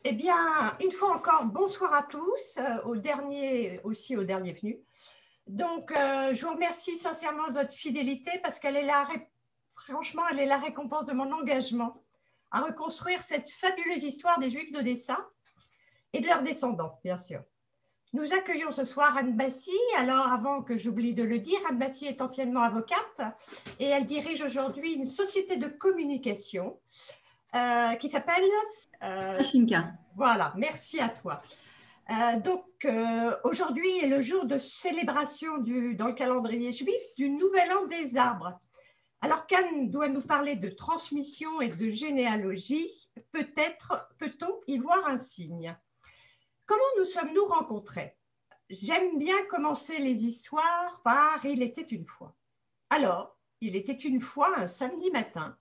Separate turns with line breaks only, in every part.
Eh bien, une fois encore, bonsoir à tous, au dernier venu. Donc, je vous remercie sincèrement de votre fidélité parce qu'elle est franchement, elle est la récompense de mon engagement à reconstruire cette fabuleuse histoire des Juifs d'Odessa et de leurs descendants, bien sûr. Nous accueillons ce soir Anne Bassi. Alors, avant que j'oublie de le dire, Anne Bassi est anciennement avocate et elle dirige aujourd'hui une société de communication qui s'appelle
Shinka.
Voilà, merci à toi. Aujourd'hui est le jour de célébration dans le calendrier juif du Nouvel An des arbres. Alors qu'Anne doit nous parler de transmission et de généalogie, peut-on y voir un signe? Comment nous sommes-nous rencontrés? J'aime bien commencer les histoires par « Il était une fois ». Alors, il était une fois un samedi matin.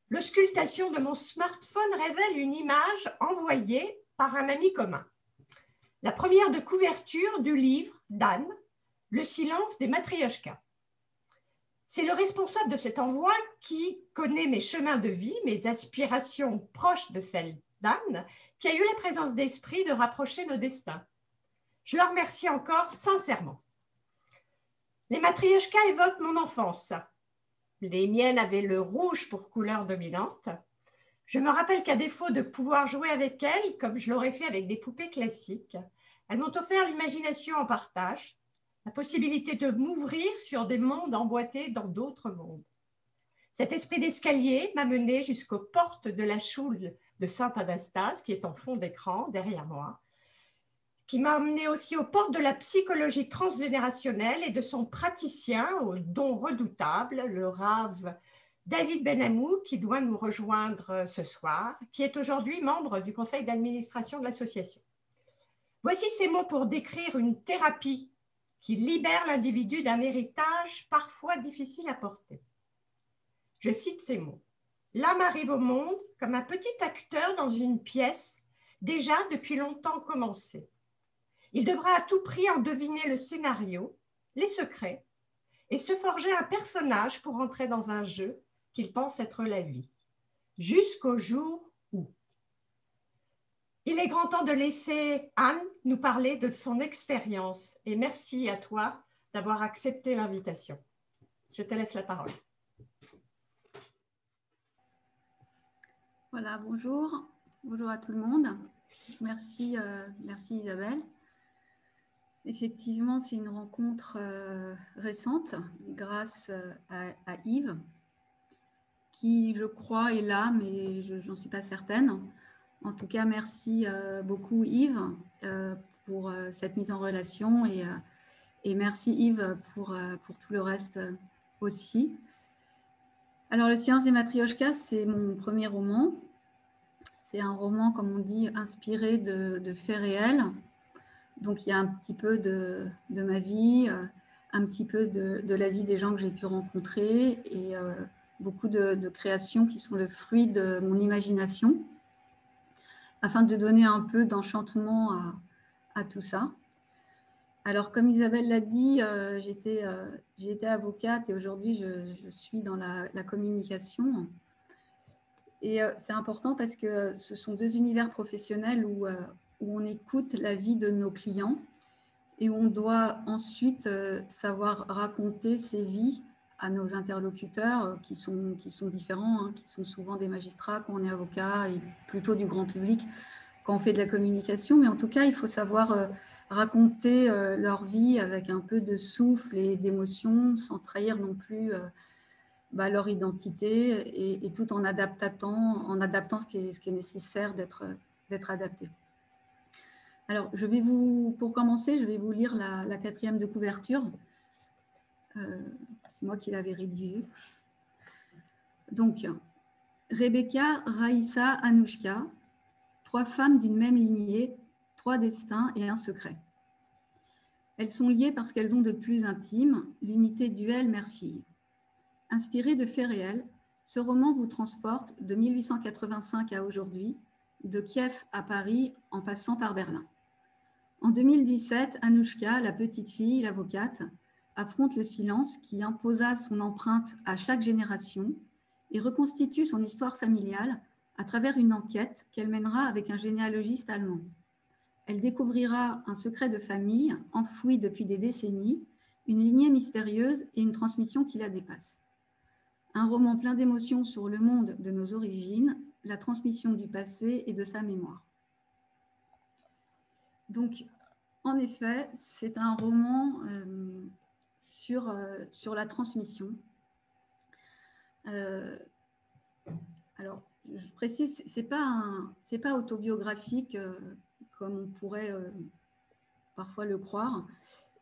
L'auscultation de mon smartphone révèle une image envoyée par un ami commun. La première de couverture du livre d'Anne, Le silence des matrioshkas. C'est le responsable de cet envoi qui connaît mes chemins de vie, mes aspirations proches de celles d'Anne, qui a eu la présence d'esprit de rapprocher nos destins. Je le remercie encore sincèrement. Les matrioshkas évoquent mon enfance. Les miennes avaient le rouge pour couleur dominante. Je me rappelle qu'à défaut de pouvoir jouer avec elles, comme je l'aurais fait avec des poupées classiques, elles m'ont offert l'imagination en partage, la possibilité de m'ouvrir sur des mondes emboîtés dans d'autres mondes. Cet esprit d'escalier m'a mené jusqu'aux portes de la choule de Saint-Anastase, qui est en fond d'écran derrière moi, qui m'a amené aussi aux portes de la psychologie transgénérationnelle et de son praticien au don redoutable, le Rav David Benamou, qui doit nous rejoindre ce soir, qui est aujourd'hui membre du conseil d'administration de l'association. Voici ces mots pour décrire une thérapie qui libère l'individu d'un héritage parfois difficile à porter. Je cite ces mots. L'âme arrive au monde comme un petit acteur dans une pièce déjà depuis longtemps commencée. Il devra à tout prix en deviner le scénario, les secrets, et se forger un personnage pour entrer dans un jeu qu'il pense être la vie, jusqu'au jour où. Il est grand temps de laisser Anne nous parler de son expérience et merci à toi d'avoir accepté l'invitation. Je te laisse la parole.
Voilà, bonjour. Bonjour à tout le monde. Merci, merci Isabelle. Effectivement, c'est une rencontre récente grâce à Yves, qui, je crois, est là, mais je n'en suis pas certaine. En tout cas, merci beaucoup Yves pour cette mise en relation et merci Yves pour tout le reste aussi. Alors, Le silence des matrioshkas, c'est mon premier roman. C'est un roman, comme on dit, inspiré de faits réels. Donc, il y a un petit peu de ma vie, un petit peu de la vie des gens que j'ai pu rencontrer et beaucoup de créations qui sont le fruit de mon imagination, afin de donner un peu d'enchantement à tout ça. Alors, comme Isabelle l'a dit, j'ai été avocate et aujourd'hui, je suis dans la communication. Et c'est important parce que ce sont deux univers professionnels où on écoute la vie de nos clients et où on doit ensuite savoir raconter ces vies à nos interlocuteurs qui sont différents, hein, qui sont souvent des magistrats quand on est avocat et plutôt du grand public quand on fait de la communication. Mais en tout cas, il faut savoir raconter leur vie avec un peu de souffle et d'émotion sans trahir non plus leur identité et tout en adaptant ce qui est nécessaire d'être adapté. Alors, pour commencer, je vais vous lire la quatrième de couverture. C'est moi qui l'avais rédigée. Donc, Rebecca, Raïssa, Anouchka, 3 femmes d'une même lignée, 3 destins et un secret. Elles sont liées parce qu'elles ont de plus intime l'unité duel mère-fille. Inspiré de faits réels, ce roman vous transporte de 1885 à aujourd'hui, de Kiev à Paris en passant par Berlin. En 2017, Anouchka, la petite fille, l'avocate, affronte le silence qui imposa son empreinte à chaque génération et reconstitue son histoire familiale à travers une enquête qu'elle mènera avec un généalogiste allemand. Elle découvrira un secret de famille enfoui depuis des décennies, une lignée mystérieuse et une transmission qui la dépasse. Un roman plein d'émotions sur le monde de nos origines, la transmission du passé et de sa mémoire. Donc, en effet, c'est un roman sur la transmission. Alors, je précise, c'est pas autobiographique comme on pourrait parfois le croire.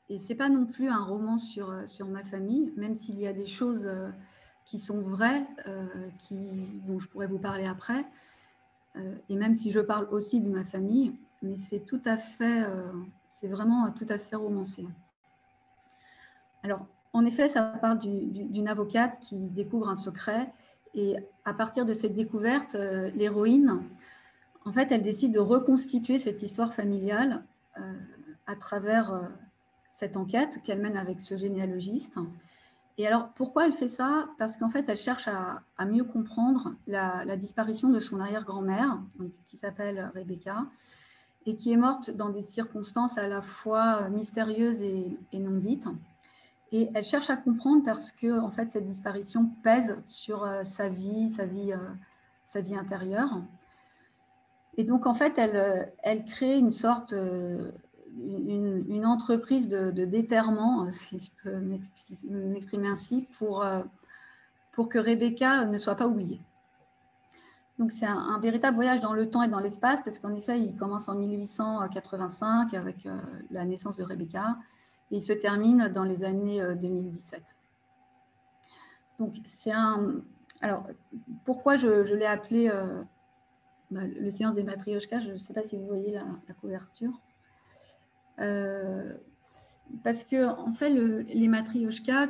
Et ce n'est pas non plus un roman sur ma famille, même s'il y a des choses qui sont vraies, dont je pourrais vous parler après. Et même si je parle aussi de ma famille, mais c'est vraiment tout à fait romancé. Alors, en effet, ça parle d'une avocate qui découvre un secret. Et à partir de cette découverte, l'héroïne, en fait, elle décide de reconstituer cette histoire familiale à travers cette enquête qu'elle mène avec ce généalogiste. Et alors, pourquoi elle fait ça? Parce qu'en fait, elle cherche à mieux comprendre la disparition de son arrière-grand-mère, qui s'appelle Rebecca, et qui est morte dans des circonstances à la fois mystérieuses et non dites. Et elle cherche à comprendre parce que, en fait, cette disparition pèse sur sa vie intérieure. Et donc, en fait, elle crée une sorte, une entreprise de déterrement, si je peux m'exprimer ainsi, pour que Rebecca ne soit pas oubliée. Donc, c'est un véritable voyage dans le temps et dans l'espace, parce qu'en effet, il commence en 1885 avec la naissance de Rebecca, et il se termine dans les années 2017. Donc, c'est un... Alors, pourquoi je l'ai appelé le silence des matrioshkas? Je ne sais pas si vous voyez la couverture. Parce que, en fait, les matrioshkas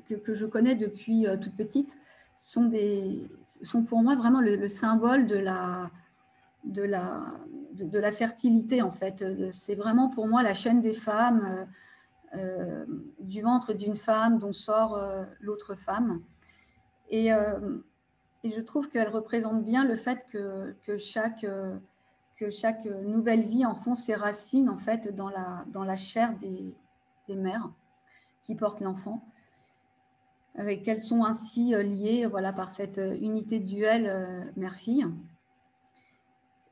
que je connais depuis toute petite sont pour moi vraiment le symbole de la fertilité, en fait. C'est vraiment pour moi la chaîne des femmes, du ventre d'une femme dont sort l'autre femme. Et je trouve qu'elle représente bien le fait que chaque nouvelle vie enfonce ses racines, en fait, dans la chair des mères qui portent l'enfant, qu'elles sont ainsi liées, voilà, par cette unité duel mère-fille.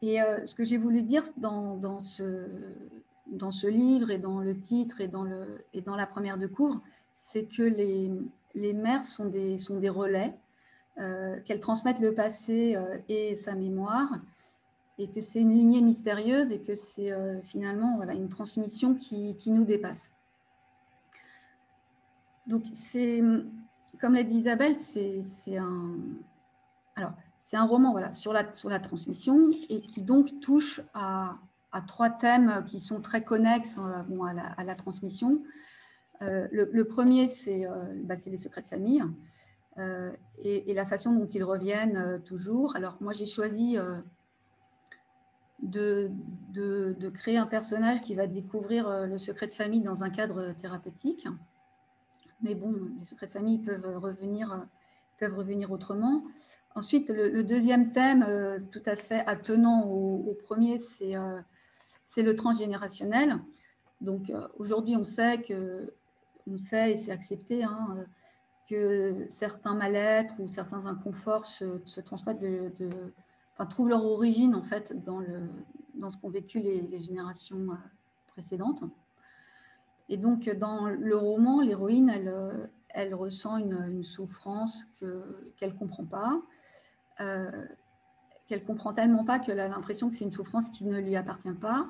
Et ce que j'ai voulu dire dans ce livre et dans le titre et dans la première de cours, c'est que les mères sont des relais, qu'elles transmettent le passé et sa mémoire, et que c'est une lignée mystérieuse et que c'est finalement voilà, une transmission qui nous dépasse. Donc, comme l'a dit Isabelle, c'est un roman voilà, sur la transmission et qui donc touche à 3 thèmes qui sont très connexes à la transmission. Le premier, c'est les secrets de famille et la façon dont ils reviennent toujours. Alors, moi, j'ai choisi de créer un personnage qui va découvrir le secret de famille dans un cadre thérapeutique. Mais bon, les secrets de famille peuvent revenir autrement. Ensuite, le deuxième thème, tout à fait attenant au premier, c'est le transgénérationnel. Donc, aujourd'hui, on sait et c'est accepté, que certains mal-être ou certains inconforts se transmettent trouvent leur origine, en fait, dans ce qu'ont vécu les générations précédentes. Et donc, dans le roman, l'héroïne, elle ressent une souffrance qu'elle ne comprend pas, qu'elle ne comprend tellement pas qu'elle a l'impression que c'est une souffrance qui ne lui appartient pas.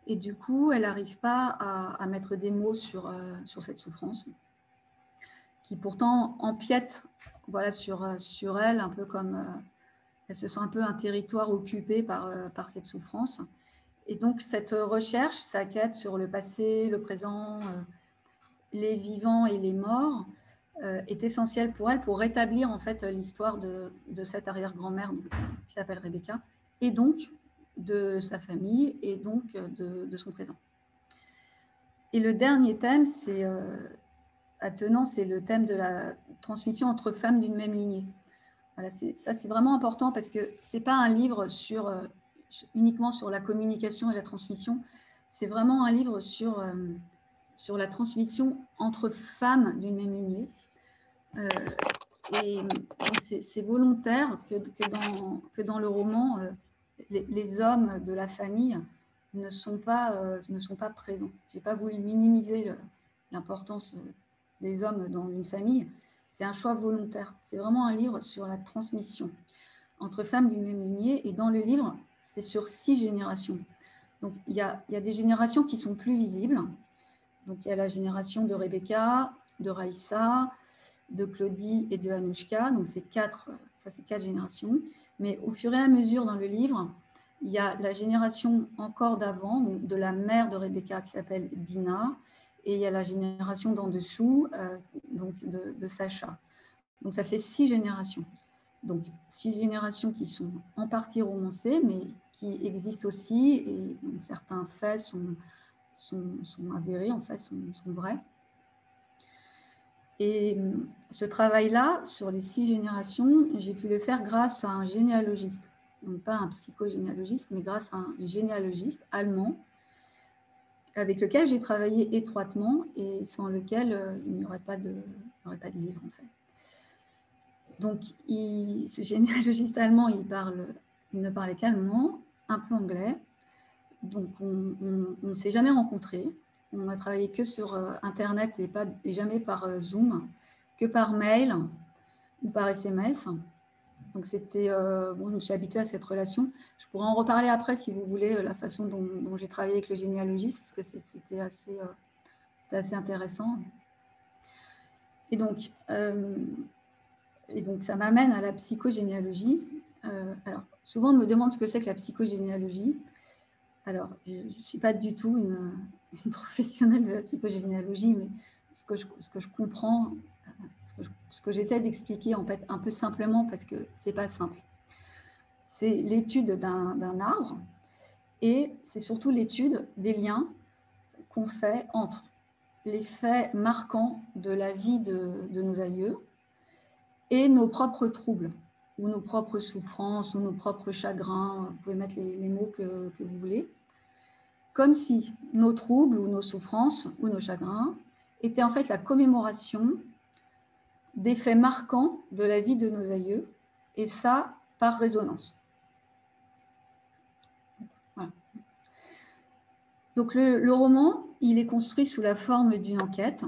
Et du coup, elle n'arrive pas à mettre des mots sur cette souffrance, qui pourtant empiète voilà, sur elle, un peu comme elle se sent un peu un territoire occupé par cette souffrance. Et donc, cette recherche, sa quête sur le passé, le présent, les vivants et les morts, est essentielle pour elle pour rétablir en fait l'histoire de cette arrière-grand-mère qui s'appelle Rebecca, et donc de sa famille, et donc de son présent. Et le dernier thème, c'est attenant, c'est le thème de la transmission entre femmes d'une même lignée. Voilà, ça, c'est vraiment important parce que ce n'est pas un livre uniquement sur la communication et la transmission. C'est vraiment un livre sur la transmission entre femmes d'une même lignée. Et c'est volontaire que dans le roman, les hommes de la famille ne sont pas présents. Je n'ai pas voulu minimiser l'importance des hommes dans une famille. C'est un choix volontaire. C'est vraiment un livre sur la transmission entre femmes d'une même lignée. Et dans le livre, c'est sur 6 générations. Donc, il y a des générations qui sont plus visibles. Donc, il y a la génération de Rebecca, de Raïssa, de Claudie et de Anouchka. Donc, c'est 4 générations. Mais au fur et à mesure dans le livre, il y a la génération encore d'avant, de la mère de Rebecca qui s'appelle Dina, et il y a la génération d'en dessous, donc de Sacha. Donc, ça fait 6 générations. Donc, 6 générations qui sont en partie romancées, mais qui existent aussi, et donc, certains faits sont avérés, en fait, sont vrais. Et ce travail-là, sur les 6 générations, j'ai pu le faire grâce à un généalogiste. Donc, pas un psychogénéalogiste, mais grâce à un généalogiste allemand avec lequel j'ai travaillé étroitement et sans lequel il n'y aurait pas de livre, en fait. Donc, ce généalogiste allemand, il ne parlait qu'allemand, un peu anglais. Donc, on ne s'est jamais rencontrés. On a travaillé que sur Internet et jamais par Zoom, que par mail ou par SMS. Donc, c'était bon, je suis habituée à cette relation. Je pourrais en reparler après, si vous voulez, la façon dont j'ai travaillé avec le généalogiste, parce que c'était assez intéressant. Et donc, ça m'amène à la psychogénéalogie. Alors, souvent, on me demande ce que c'est que la psychogénéalogie. Alors, je ne suis pas du tout une professionnelle de la psychogénéalogie, mais ce que je comprends, ce que j'essaie d'expliquer en fait un peu simplement, parce que ce n'est pas simple. C'est l'étude d'un arbre et c'est surtout l'étude des liens qu'on fait entre les faits marquants de la vie de nos aïeux et nos propres troubles, ou nos propres souffrances, ou nos propres chagrins. Vous pouvez mettre les mots que vous voulez. Comme si nos troubles, ou nos souffrances, ou nos chagrins étaient en fait la commémoration des faits marquants de la vie de nos aïeux, et ça par résonance. Voilà. Donc le roman, il est construit sous la forme d'une enquête,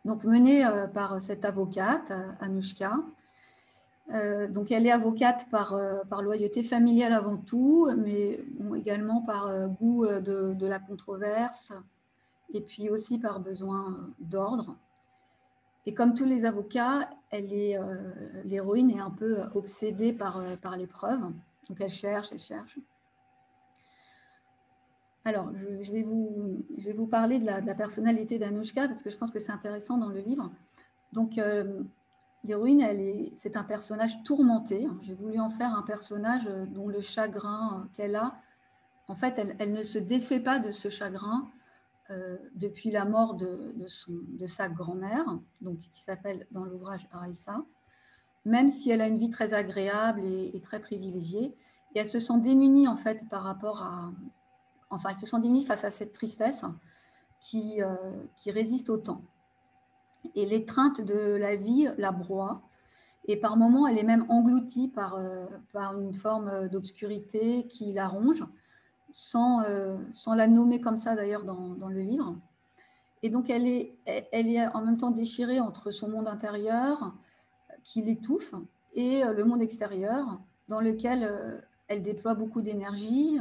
donc menée par cette avocate, Anouchka. Donc elle est avocate par loyauté familiale avant tout, mais bon, également par goût de la controverse, et puis aussi par besoin d'ordre. Et comme tous les avocats, l'héroïne est un peu obsédée par l'épreuve, donc elle cherche. Alors, je vais vous parler de la personnalité d'Anouchka, parce que je pense que c'est intéressant dans le livre. Donc, l'héroïne, c'est un personnage tourmenté. J'ai voulu en faire un personnage dont le chagrin qu'elle a, en fait, elle ne se défait pas de ce chagrin depuis la mort de sa grand-mère, donc qui s'appelle dans l'ouvrage Raïssa, même si elle a une vie très agréable et très privilégiée, et elle se sent démunie en fait par rapport à... Enfin, elle se sent démunie face à cette tristesse qui résiste au temps. Et l'étreinte de la vie la broie, et par moments, elle est même engloutie par une forme d'obscurité qui la ronge, sans la nommer comme ça d'ailleurs dans le livre. Et donc, elle est en même temps déchirée entre son monde intérieur, qui l'étouffe, et le monde extérieur, dans lequel elle déploie beaucoup d'énergie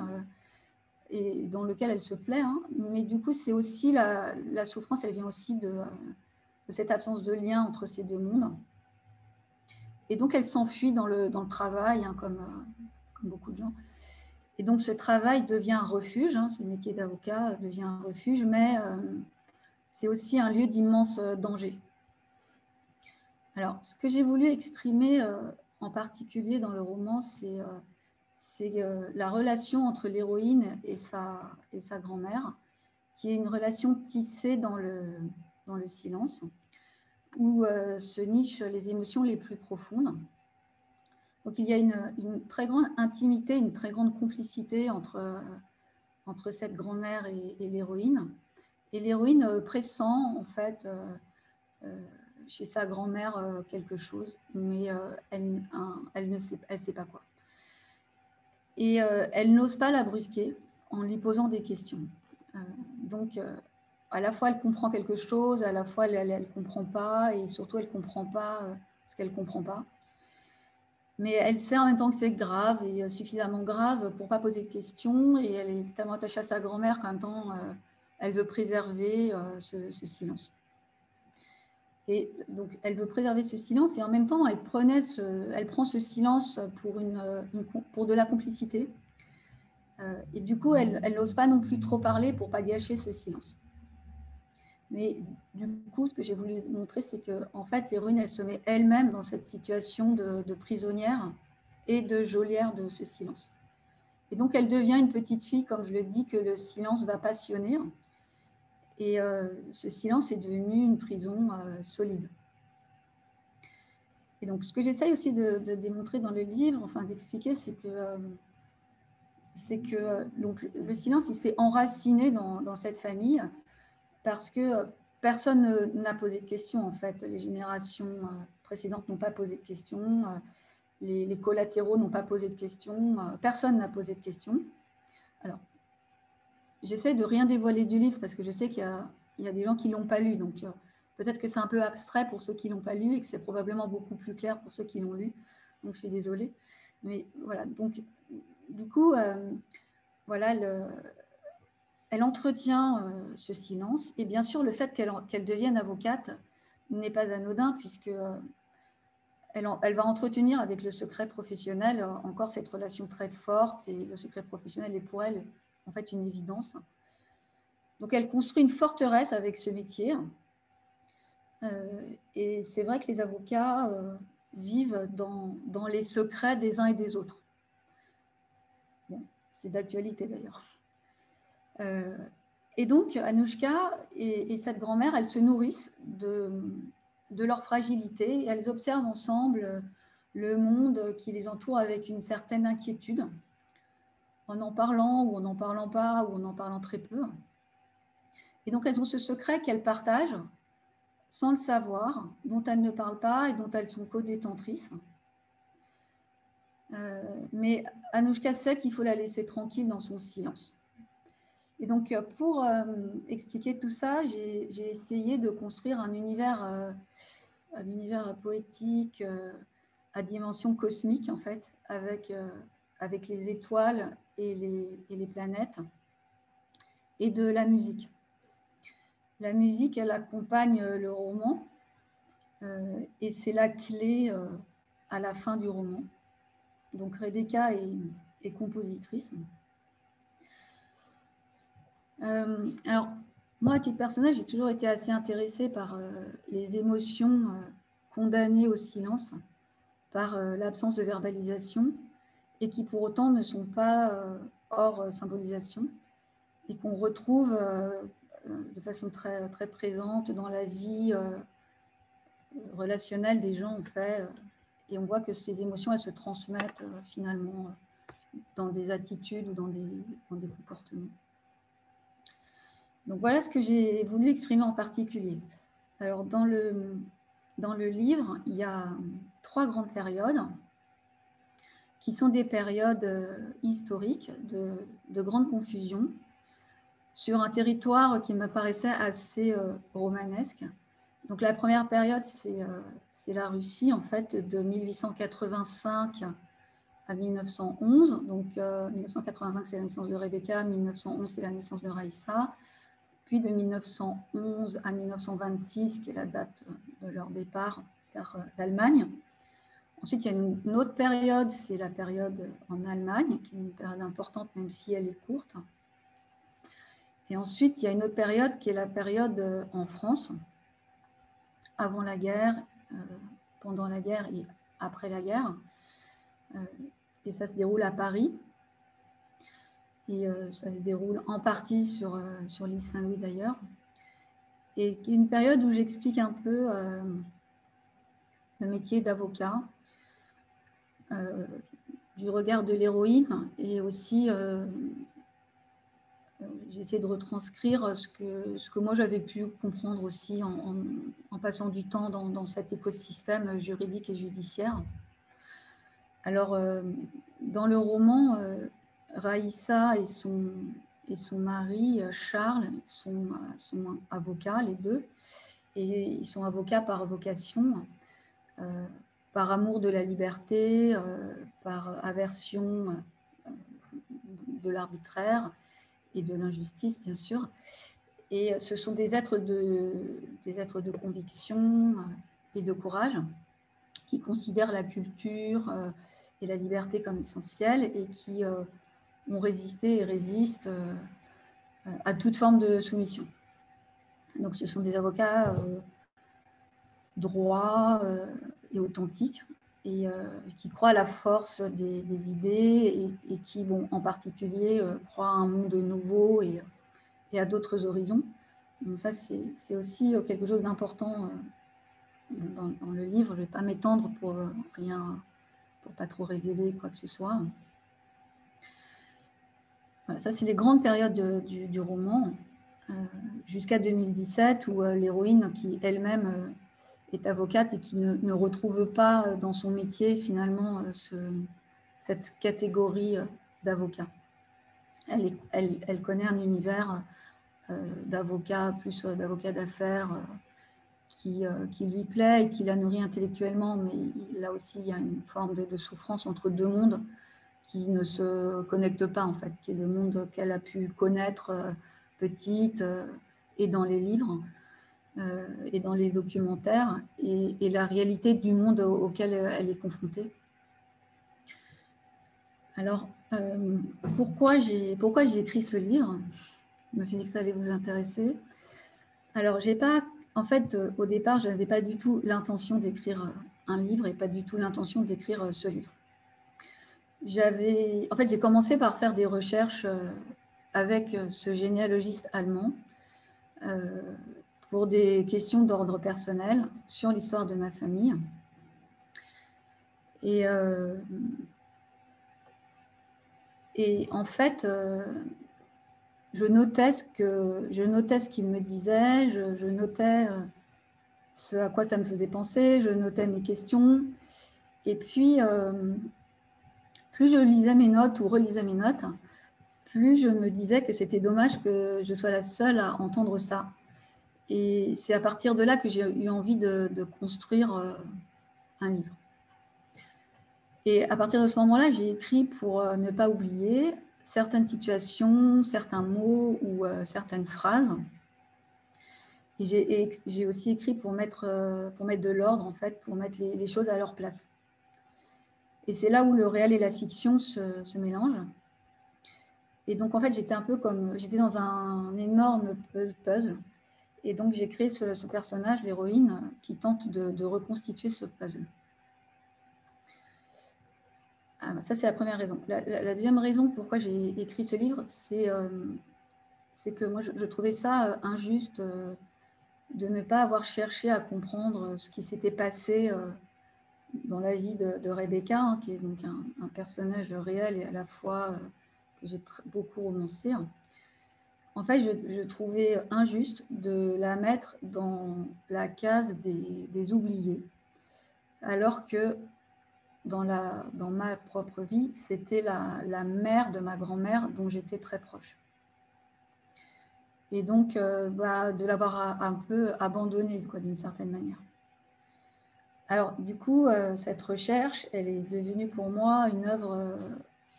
et dans lequel elle se plaît. Hein. Mais du coup, c'est aussi la souffrance, elle vient aussi de cette absence de lien entre ces deux mondes. Et donc, elle s'enfuit dans le travail, hein, comme beaucoup de gens. Et donc, ce travail devient un refuge, hein, ce métier d'avocat devient un refuge, mais c'est aussi un lieu d'immense danger. Alors, ce que j'ai voulu exprimer en particulier dans le roman, c'est la relation entre l'héroïne et sa grand-mère, qui est une relation tissée dans le silence, où se nichent les émotions les plus profondes. Donc, il y a une très grande intimité, une très grande complicité entre cette grand-mère et l'héroïne. Et l'héroïne pressent, en fait, chez sa grand-mère quelque chose, mais elle ne sait pas quoi. Et elle n'ose pas la brusquer en lui posant des questions. Donc, à la fois, elle comprend quelque chose, à la fois, elle ne comprend pas, et surtout, elle ne comprend pas ce qu'elle ne comprend pas. Mais elle sait en même temps que c'est grave, et suffisamment grave pour ne pas poser de questions, et elle est tellement attachée à sa grand-mère qu'en même temps, elle veut préserver ce silence. Et donc, elle veut préserver ce silence, et en même temps, elle prend ce silence pour de la complicité. Et du coup, elle n'ose pas non plus trop parler pour ne pas gâcher ce silence. Mais du coup, ce que j'ai voulu montrer, c'est qu'en fait, l'héroïne, elle se met elle-même dans cette situation de prisonnière et de geôlière de ce silence. Et donc, elle devient une petite fille, comme je le dis, que le silence va passionner. Et ce silence est devenu une prison solide. Et donc, ce que j'essaye aussi de démontrer dans le livre, enfin d'expliquer, c'est que donc, le silence, il s'est enraciné dans cette famille parce que personne n'a posé de questions, en fait. Les générations précédentes n'ont pas posé de questions, les collatéraux n'ont pas posé de questions, personne n'a posé de questions. Alors, j'essaie de rien dévoiler du livre parce que je sais qu'il y a des gens qui ne l'ont pas lu, donc peut-être que c'est un peu abstrait pour ceux qui ne l'ont pas lu et que c'est probablement beaucoup plus clair pour ceux qui l'ont lu, donc je suis désolée. Mais voilà, donc du coup, voilà, elle entretient ce silence, et bien sûr, le fait qu'elle devienne avocate n'est pas anodin, puisque elle va entretenir avec le secret professionnel encore cette relation très forte, et le secret professionnel est pour elle en fait une évidence. Donc, elle construit une forteresse avec ce métier. Et c'est vrai que les avocats vivent dans les secrets des uns et des autres. Bon, c'est d'actualité d'ailleurs. Et donc, Anouchka et cette grand-mère, elles se nourrissent de leur fragilité, et elles observent ensemble le monde qui les entoure avec une certaine inquiétude, en parlant ou en n'en parlant pas, ou en en parlant très peu. Et donc, elles ont ce secret qu'elles partagent sans le savoir, dont elles ne parlent pas et dont elles sont co-détentrices. Mais Anouchka sait qu'il faut la laisser tranquille dans son silence. Et donc, pour expliquer tout ça, j'ai essayé de construire un univers poétique à dimension cosmique, en fait, avec les étoiles et les planètes, et de la musique. La musique, elle accompagne le roman, et c'est la clé à la fin du roman. Donc, Rebecca est compositrice. Alors, moi, à titre personnel, j'ai toujours été assez intéressée par les émotions condamnées au silence, par l'absence de verbalisation, et qui pour autant ne sont pas hors symbolisation, et qu'on retrouve de façon très, très présente dans la vie relationnelle des gens, en fait. Et on voit que ces émotions, elles se transmettent finalement dans des attitudes ou dans des comportements. Donc voilà ce que j'ai voulu exprimer en particulier. Alors dans le livre, il y a 3 grandes périodes qui sont des périodes historiques de grande confusion sur un territoire qui m'apparaissait assez romanesque. Donc la première période, c'est la Russie, en fait, de 1885 à 1911. Donc 1985, c'est la naissance de Rebecca, 1911, c'est la naissance de Raïssa. Puis de 1911 à 1926, qui est la date de leur départ vers l'Allemagne. Ensuite, il y a une autre période, c'est la période en Allemagne, qui est une période importante, même si elle est courte. Et ensuite, il y a une autre période qui est la période en France, avant la guerre, pendant la guerre et après la guerre. Et ça se déroule à Paris. Et ça se déroule en partie sur l'île Saint-Louis d'ailleurs. Et qui est une période où j'explique un peu le métier d'avocat. du regard de l'héroïne et aussi j'ai essayé de retranscrire ce que moi j'avais pu comprendre aussi en passant du temps dans cet écosystème juridique et judiciaire. Alors, dans le roman, Raïssa et son mari, Charles, sont avocats, les deux, et ils sont avocats par vocation, par amour de la liberté, par aversion de l'arbitraire et de l'injustice, bien sûr. Et ce sont des êtres de conviction et de courage qui considèrent la culture et la liberté comme essentielles et qui ont résisté et résistent à toute forme de soumission. Donc ce sont des avocats droits et authentiques et qui croient à la force des idées et qui, bon, en particulier, croient à un monde nouveau et à d'autres horizons. Donc ça, c'est aussi quelque chose d'important dans le livre. Je ne vais pas m'étendre pour rien, pour pas trop révéler quoi que ce soit. Voilà, ça, c'est les grandes périodes du roman, jusqu'à 2017, où l'héroïne, qui elle-même est avocate et qui ne retrouve pas dans son métier, finalement, cette catégorie d'avocat. Elle connaît un univers d'avocat, plus d'avocat d'affaires, qui lui plaît et qui la nourrit intellectuellement, mais là aussi, il y a une forme de souffrance entre deux mondes qui ne se connectent pas, en fait, qui est le monde qu'elle a pu connaître petite et dans les livres et dans les documentaires, et la réalité du monde auquel elle est confrontée. Alors, pourquoi j'ai écrit ce livre? Je me suis dit que ça allait vous intéresser. Alors, en fait, au départ, je n'avais pas du tout l'intention d'écrire un livre et pas du tout l'intention d'écrire ce livre. En fait, j'ai commencé par faire des recherches avec ce généalogiste allemand pour des questions d'ordre personnel sur l'histoire de ma famille. Et en fait, je notais ce qu'il me disait, je notais ce à quoi ça me faisait penser, je notais mes questions. Et puis, plus je lisais mes notes ou relisais mes notes, plus je me disais que c'était dommage que je sois la seule à entendre ça. Et c'est à partir de là que j'ai eu envie de construire un livre. Et à partir de ce moment-là, j'ai écrit pour ne pas oublier certaines situations, certains mots ou certaines phrases. Et j'ai aussi écrit pour mettre de l'ordre, en fait, pour mettre les choses à leur place. Et c'est là où le réel et la fiction se mélangent. Et donc, en fait, j'étais dans un énorme puzzle. Et donc, j'ai créé ce personnage, l'héroïne, qui tente de reconstituer ce puzzle. Ça, c'est la première raison. La deuxième raison pourquoi j'ai écrit ce livre, c'est que moi, je trouvais ça injuste de ne pas avoir cherché à comprendre ce qui s'était passé dans la vie de Rebecca, hein, qui est donc un personnage réel et à la fois que j'ai beaucoup romancé. En fait, je trouvais injuste de la mettre dans la case des oubliés, alors que dans ma propre vie, c'était la mère de ma grand-mère dont j'étais très proche. Et donc, de l'avoir un peu abandonnée, d'une certaine manière. Alors, du coup, cette recherche, elle est devenue pour moi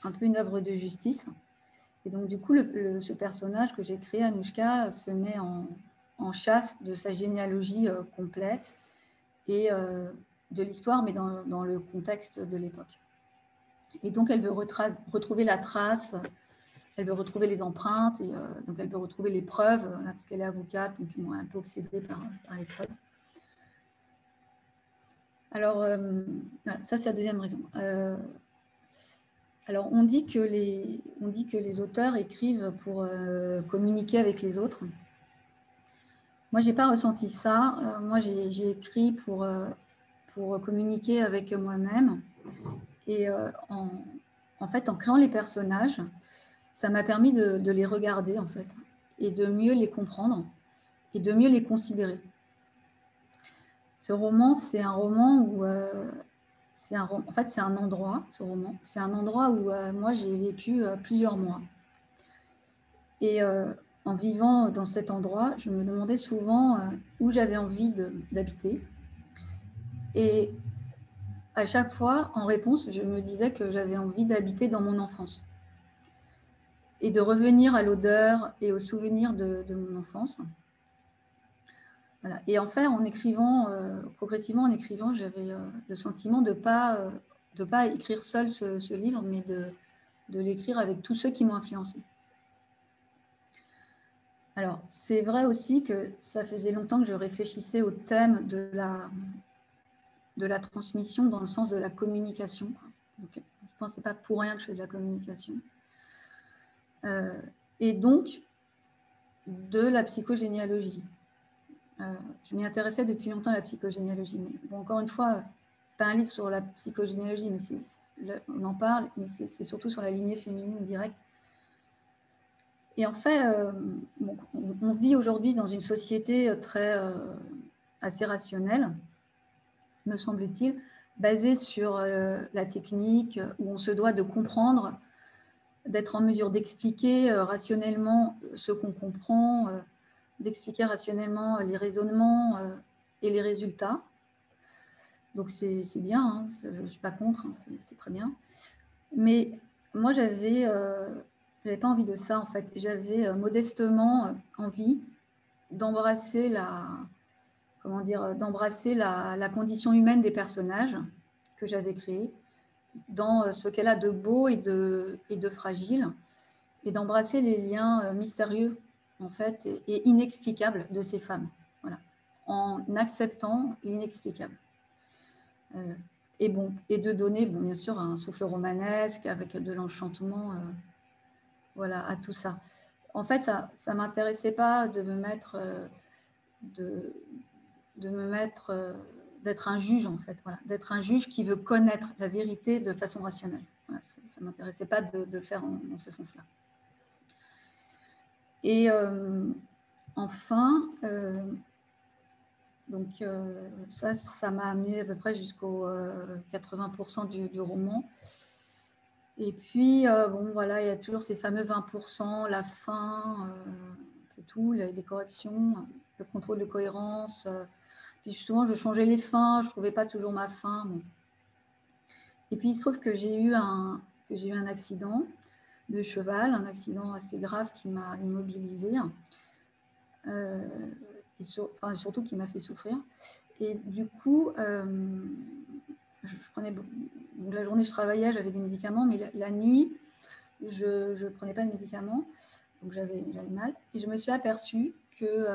un peu une œuvre de justice. Et donc, du coup, ce personnage que j'ai créé, Anouchka, se met en chasse de sa généalogie complète et de l'histoire, mais dans le contexte de l'époque. Et donc, elle veut retrouver la trace, elle veut retrouver les empreintes, et donc elle veut retrouver les preuves, parce qu'elle est avocate, donc ils m'ont un peu obsédée par les preuves. Alors, voilà, ça, c'est la deuxième raison. Alors, on dit que les auteurs écrivent pour communiquer avec les autres. Moi, je n'ai pas ressenti ça. Moi, j'ai écrit pour communiquer avec moi-même Et en fait, en créant les personnages, ça m'a permis de les regarder, en fait, et de mieux les comprendre et de mieux les considérer. Ce roman, c'est un roman où... en fait, c'est un endroit, ce roman. C'est un endroit où moi, j'ai vécu plusieurs mois. Et en vivant dans cet endroit, je me demandais souvent où j'avais envie d'habiter. Et à chaque fois, en réponse, je me disais que j'avais envie d'habiter dans mon enfance et de revenir à l'odeur et aux souvenirs de mon enfance. Voilà. Et en fait, en écrivant, progressivement en écrivant, j'avais le sentiment de ne pas écrire seul ce livre, mais de l'écrire avec tous ceux qui m'ont influencé. Alors, c'est vrai aussi que ça faisait longtemps que je réfléchissais au thème de la transmission dans le sens de la communication. Donc, je ne pensais pas pour rien que je fais de la communication. Et donc, de la psychogénéalogie. Je m'y intéressais depuis longtemps à la psychogénéalogie. Mais bon, encore une fois, ce n'est pas un livre sur la psychogénéalogie, mais on en parle, mais c'est surtout sur la lignée féminine directe. Et en fait, on vit aujourd'hui dans une société assez rationnelle, me semble-t-il, basée sur la technique, où on se doit de comprendre, d'être en mesure d'expliquer rationnellement ce qu'on comprend, d'expliquer rationnellement les raisonnements et les résultats. Donc c'est bien, hein, je ne suis pas contre, hein, c'est très bien. Mais moi, j'avais pas envie de ça, en fait. J'avais modestement envie d'embrasser la condition humaine des personnages que j'avais créés, dans ce qu'elle a de beau et de fragile, et d'embrasser les liens mystérieux, en fait, et inexplicables de ces femmes. Voilà. En acceptant l'inexplicable. Et de donner, bien sûr, un souffle romanesque avec de l'enchantement, voilà, à tout ça. En fait, ça ne m'intéressait pas de me mettre, d'être un juge, en fait, voilà, d'être un juge qui veut connaître la vérité de façon rationnelle. Voilà, ça ne m'intéressait pas de le faire dans ce sens-là. Et enfin, donc ça m'a amené à peu près jusqu'au 80% du roman. Et puis, bon, voilà, il y a toujours ces fameux 20%, la fin, tout, les corrections, le contrôle de cohérence. Puis souvent, je changeais les fins, je ne trouvais pas toujours ma fin. Bon. Et puis, il se trouve que j'ai eu un accident de cheval, un accident assez grave qui m'a immobilisée. Et surtout qui m'a fait souffrir. Et du coup, la journée, je travaillais, j'avais des médicaments, mais la nuit, je ne prenais pas de médicaments, donc j'avais mal. Et je me suis aperçue que...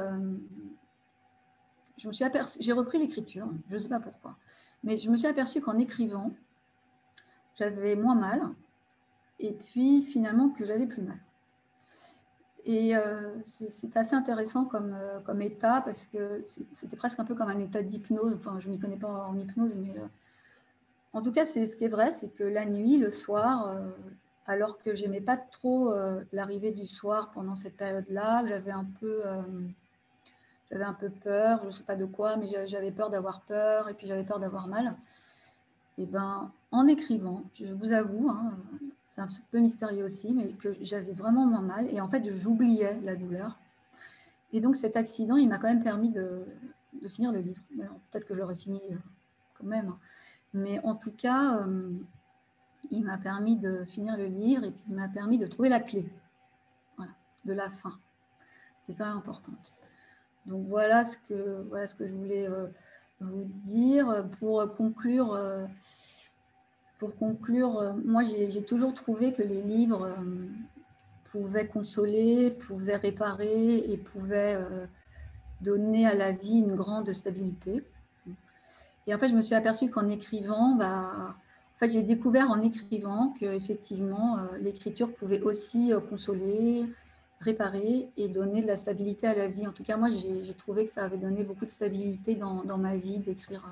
j'ai repris l'écriture, je ne sais pas pourquoi, mais je me suis aperçue qu'en écrivant, j'avais moins mal, et puis finalement que j'avais plus mal. Et c'est assez intéressant comme état, parce que c'était presque un peu comme un état d'hypnose. Enfin, je ne m'y connais pas en hypnose, mais en tout cas, ce qui est vrai, c'est que la nuit, le soir, alors que je n'aimais pas trop l'arrivée du soir pendant cette période-là, j'avais un peu peur, je ne sais pas de quoi, mais j'avais peur d'avoir peur, et puis j'avais peur d'avoir mal. Et ben, en écrivant, je vous avoue, hein, c'est un peu mystérieux aussi, mais que j'avais vraiment moins mal. Et en fait, j'oubliais la douleur. Et donc, cet accident, il m'a quand même permis de finir le livre. Peut-être que je l'aurais fini quand même. Hein. Mais en tout cas, il m'a permis de finir le livre et puis il m'a permis de trouver la clé, voilà, de la fin, qui est quand même importante. Donc, voilà ce que je voulais vous dire. Pour conclure, moi, j'ai toujours trouvé que les livres pouvaient consoler, pouvaient réparer et pouvaient donner à la vie une grande stabilité. Et en fait, je me suis aperçue qu'en écrivant, j'ai découvert en écrivant qu'effectivement, l'écriture pouvait aussi consoler, réparer et donner de la stabilité à la vie. En tout cas, moi, j'ai trouvé que ça avait donné beaucoup de stabilité dans ma vie d'écrire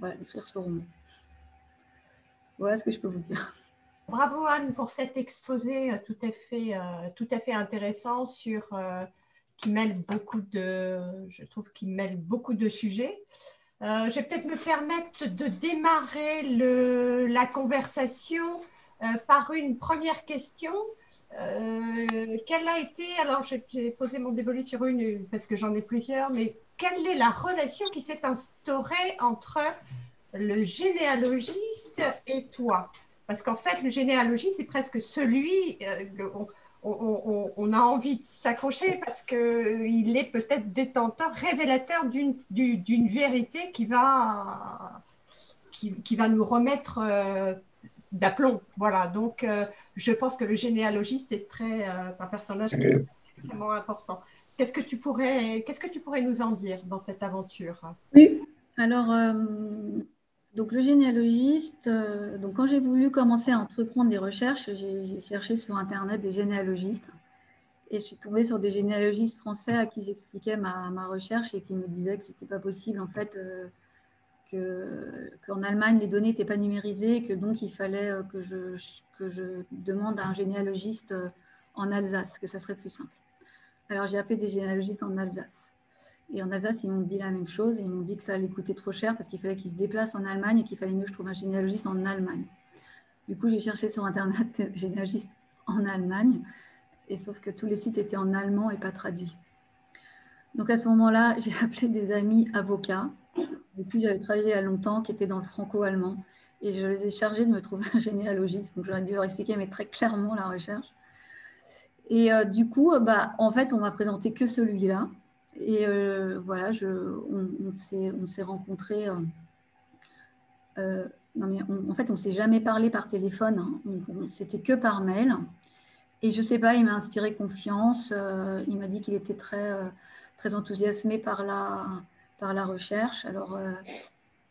ce roman. Voilà ce que je peux vous dire.
Bravo Anne pour cet exposé tout à fait intéressant qui mêle je trouve qu'il mêle beaucoup de sujets. Je vais peut-être me permettre de démarrer la conversation par une première question. Quelle a été, alors j'ai posé mon dévolu sur une parce que j'en ai plusieurs, mais quelle est la relation qui s'est instaurée entre le généalogiste et toi? Parce qu'en fait, le généalogiste, c'est presque celui, on a envie de s'accrocher parce qu'il est peut-être détenteur, révélateur d'une vérité qui va nous remettre d'aplomb. Voilà, donc je pense que le généalogiste est un personnage qui est extrêmement important. Qu'est-ce que tu pourrais nous en dire dans cette aventure?
Oui, alors, donc le généalogiste, donc quand j'ai voulu commencer à entreprendre des recherches, j'ai cherché sur Internet des généalogistes et je suis tombée sur des généalogistes français à qui j'expliquais ma recherche et qui me disaient que ce n'était pas possible en fait qu'en Allemagne les données n'étaient pas numérisées et que donc il fallait que je demande à un généalogiste en Alsace, que ça serait plus simple. Alors j'ai appelé des généalogistes en Alsace. Et en Alsace, ils m'ont dit la même chose. Ils m'ont dit que ça allait coûter trop cher parce qu'il fallait qu'ils se déplacent en Allemagne et qu'il fallait mieux que je trouve un généalogiste en Allemagne. Du coup, j'ai cherché sur Internet un généalogiste en Allemagne, et sauf que tous les sites étaient en allemand et pas traduits. Donc à ce moment-là, j'ai appelé des amis avocats, avec qui j'avais travaillé il y a longtemps, qui étaient dans le franco-allemand, et je les ai chargés de me trouver un généalogiste. Donc j'aurais dû leur expliquer, mais très clairement, la recherche. Et du coup, en fait, on m'a présenté que celui-là. Et voilà, on s'est rencontrés. Non mais en fait, on ne s'est jamais parlé par téléphone. Hein. C'était que par mail. Et je ne sais pas, il m'a inspiré confiance. Il m'a dit qu'il était très enthousiasmé par la recherche. Alors,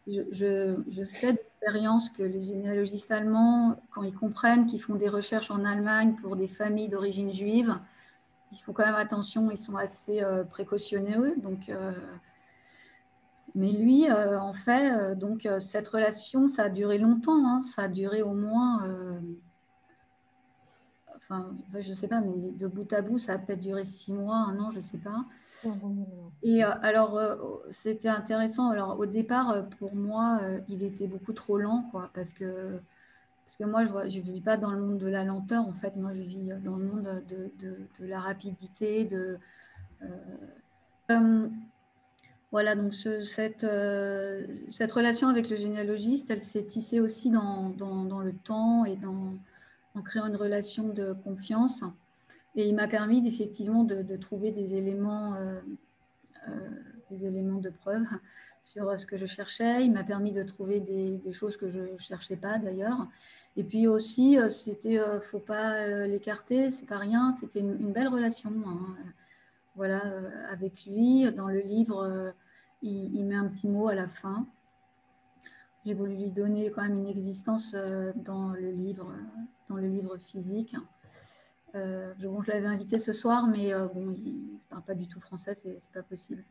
je sais d'expérience que les généalogistes allemands, quand ils comprennent qu'ils font des recherches en Allemagne pour des familles d'origine juive, ils font quand même attention, ils sont assez précautionneux. Donc, mais lui, en fait, donc cette relation, ça a duré longtemps. Hein, ça a duré au moins, enfin, je ne sais pas, mais de bout à bout, ça a peut-être duré 6 mois, 1 an, je ne sais pas. Et alors, c'était intéressant. Alors, au départ, pour moi, il était beaucoup trop lent, quoi, parce que moi, je ne vis pas dans le monde de la lenteur. En fait, moi, je vis dans le monde de la rapidité, voilà, donc cette relation avec le généalogiste, elle s'est tissée aussi dans le temps et en créant une relation de confiance. Et il m'a permis effectivement de trouver des éléments de preuve sur ce que je cherchais. Il m'a permis de trouver des choses que je ne cherchais pas d'ailleurs. Et puis aussi, c'était, faut pas l'écarter, c'est pas rien, c'était une belle relation. Hein. Voilà, avec lui, dans le livre, il met un petit mot à la fin. J'ai voulu lui donner quand même une existence dans le livre physique. Je l'avais invité ce soir, mais bon, il ne parle pas du tout français, c'est pas possible.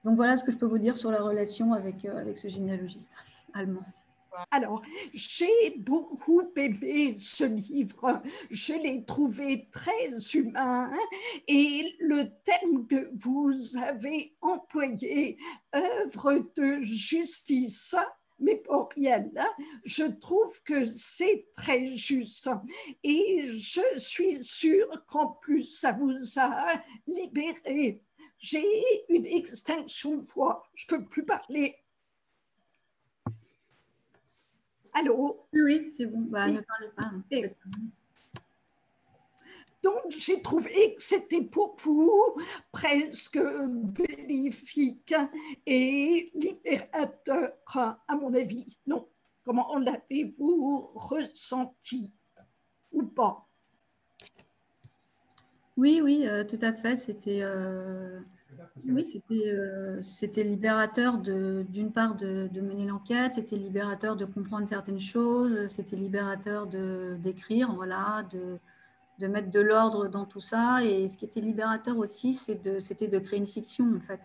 Donc voilà ce que je peux vous dire sur la relation avec ce généalogiste allemand.
Alors, j'ai beaucoup aimé ce livre, je l'ai trouvé très humain et le terme que vous avez employé, œuvre de justice mémorielle, je trouve que c'est très juste et je suis sûre qu'en plus ça vous a libéré. J'ai une extinction de voix, je ne peux plus parler. Allô?
Oui, c'est bon,
oui.
Ne parlez pas.
Et donc, j'ai trouvé que c'était pour vous presque bénéfique et libérateur, à mon avis. Non. Comment l'avez-vous ressenti ou pas?
Oui, tout à fait. C'était c'était libérateur d'une part de mener l'enquête, c'était libérateur de comprendre certaines choses, c'était libérateur d'écrire, voilà, de mettre de l'ordre dans tout ça. Et ce qui était libérateur aussi, c'était de créer une fiction, en fait,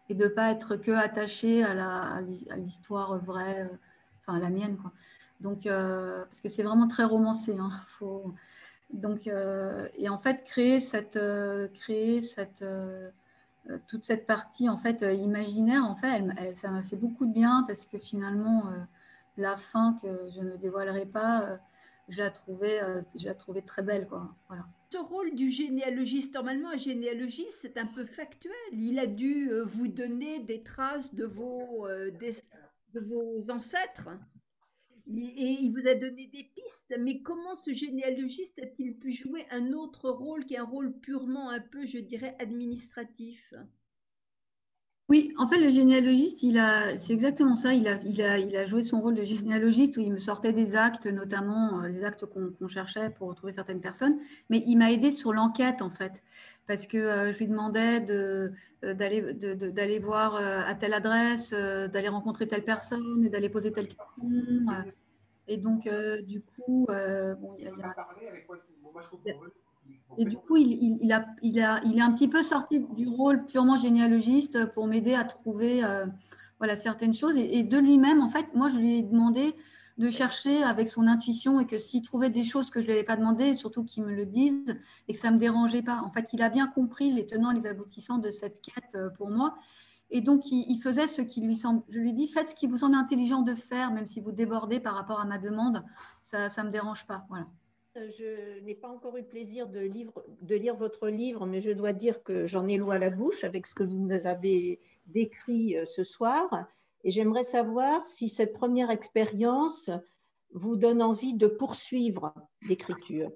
et de ne pas être que attaché à l'histoire vraie, enfin à la mienne, quoi. Donc, parce que c'est vraiment très romancé. Hein, donc, et en fait, créer toute cette partie en fait imaginaire, en fait, ça m'a fait beaucoup de bien parce que finalement, la fin que je ne dévoilerai pas, je la trouvais très belle, quoi. Voilà.
Ce rôle du généalogiste, normalement, un généalogiste, c'est un peu factuel. Il a dû vous donner des traces de vos ancêtres. Et il vous a donné des pistes, mais comment ce généalogiste a-t-il pu jouer un autre rôle qui est un rôle purement un peu, je dirais, administratif?
Oui, en fait, le généalogiste, c'est exactement ça. Il a joué son rôle de généalogiste où il me sortait des actes, notamment les actes qu'on cherchait pour retrouver certaines personnes. Mais il m'a aidé sur l'enquête, en fait, parce que je lui demandais d'aller voir à telle adresse, d'aller rencontrer telle personne, d'aller poser telle question. Et donc, du coup, bon, et du coup, il est un petit peu sorti du rôle purement généalogiste pour m'aider à trouver voilà, certaines choses. Et de lui-même, en fait, moi, je lui ai demandé de chercher avec son intuition et que s'il trouvait des choses que je ne lui avais pas demandé, surtout qu'il me le dise et que ça ne me dérangeait pas. En fait, il a bien compris les tenants, les aboutissants de cette quête pour moi. Et donc, il faisait ce qui lui semble. Je lui ai dit, faites ce qui vous semble intelligent de faire, même si vous débordez par rapport à ma demande. Ça ne me dérange pas. Voilà.
Je n'ai pas encore eu le plaisir de lire votre livre, mais je dois dire que j'en ai l'eau à la bouche avec ce que vous nous avez décrit ce soir. Et j'aimerais savoir si cette première expérience vous donne envie de poursuivre l'écriture,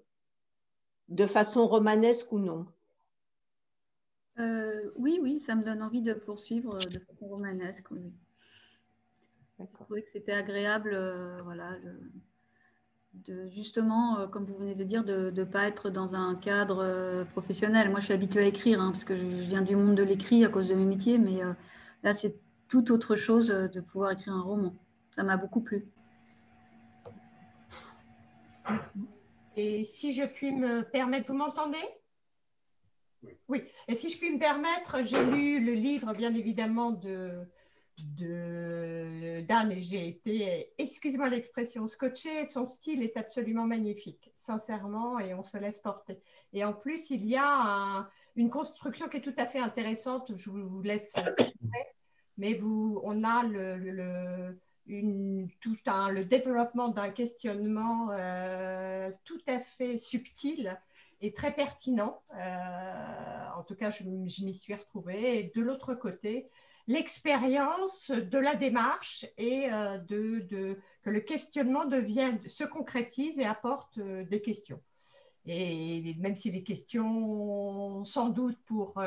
de façon romanesque ou non.
Oui, ça me donne envie de poursuivre de façon romanesque. Oui. Je trouvais que c'était agréable, voilà, justement, comme vous venez de dire, de ne pas être dans un cadre professionnel. Moi, je suis habituée à écrire, hein, parce que je viens du monde de l'écrit à cause de mes métiers, mais là, c'est tout autre chose de pouvoir écrire un roman. Ça m'a beaucoup plu.
Et si je puis me permettre, vous m'entendez ? Oui. Et si je puis me permettre, j'ai lu le livre, bien évidemment, d'Anne et j'ai été, excusez-moi l'expression, scotchée. Son style est absolument magnifique, sincèrement, et on se laisse porter. Et en plus, il y a une construction qui est tout à fait intéressante. Je vous laisse, mais on a le développement d'un questionnement tout à fait subtil et très pertinent. En tout cas, je m'y suis retrouvée. Et de l'autre côté, l'expérience de la démarche et que le questionnement se concrétise et apporte des questions. Et même si les questions, sans doute pour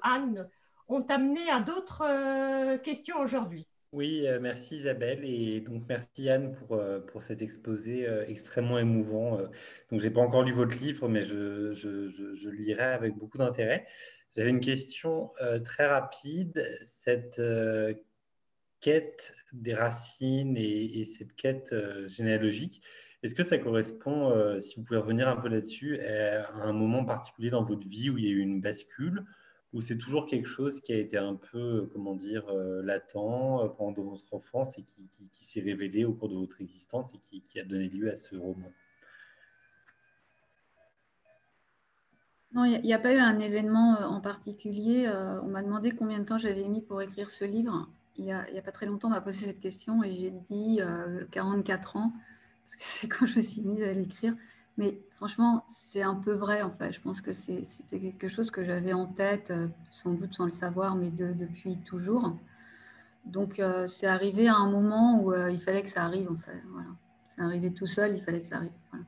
Anne, ont amené à d'autres questions aujourd'hui.
Oui, merci Isabelle et donc merci Anne pour cet exposé extrêmement émouvant. Donc j'ai pas encore lu votre livre, mais je le lirai avec beaucoup d'intérêt. J'avais une question très rapide. Cette quête des racines et cette quête généalogique, est-ce que ça correspond, si vous pouvez revenir un peu là-dessus, à un moment particulier dans votre vie où il y a eu une bascule, ou c'est toujours quelque chose qui a été un peu, comment dire, latent pendant votre enfance et qui s'est révélé au cours de votre existence et qui a donné lieu à ce roman?
Non, il n'y a pas eu un événement en particulier. On m'a demandé combien de temps j'avais mis pour écrire ce livre. Il n'y a pas très longtemps, on m'a posé cette question et j'ai dit 44 ans, parce que c'est quand je me suis mise à l'écrire. Mais franchement, c'est un peu vrai, en fait. Je pense que c'était quelque chose que j'avais en tête, sans doute sans le savoir, mais depuis toujours. Donc, c'est arrivé à un moment où il fallait que ça arrive, en fait. Voilà. C'est arrivé tout seul, il fallait que ça arrive. Voilà.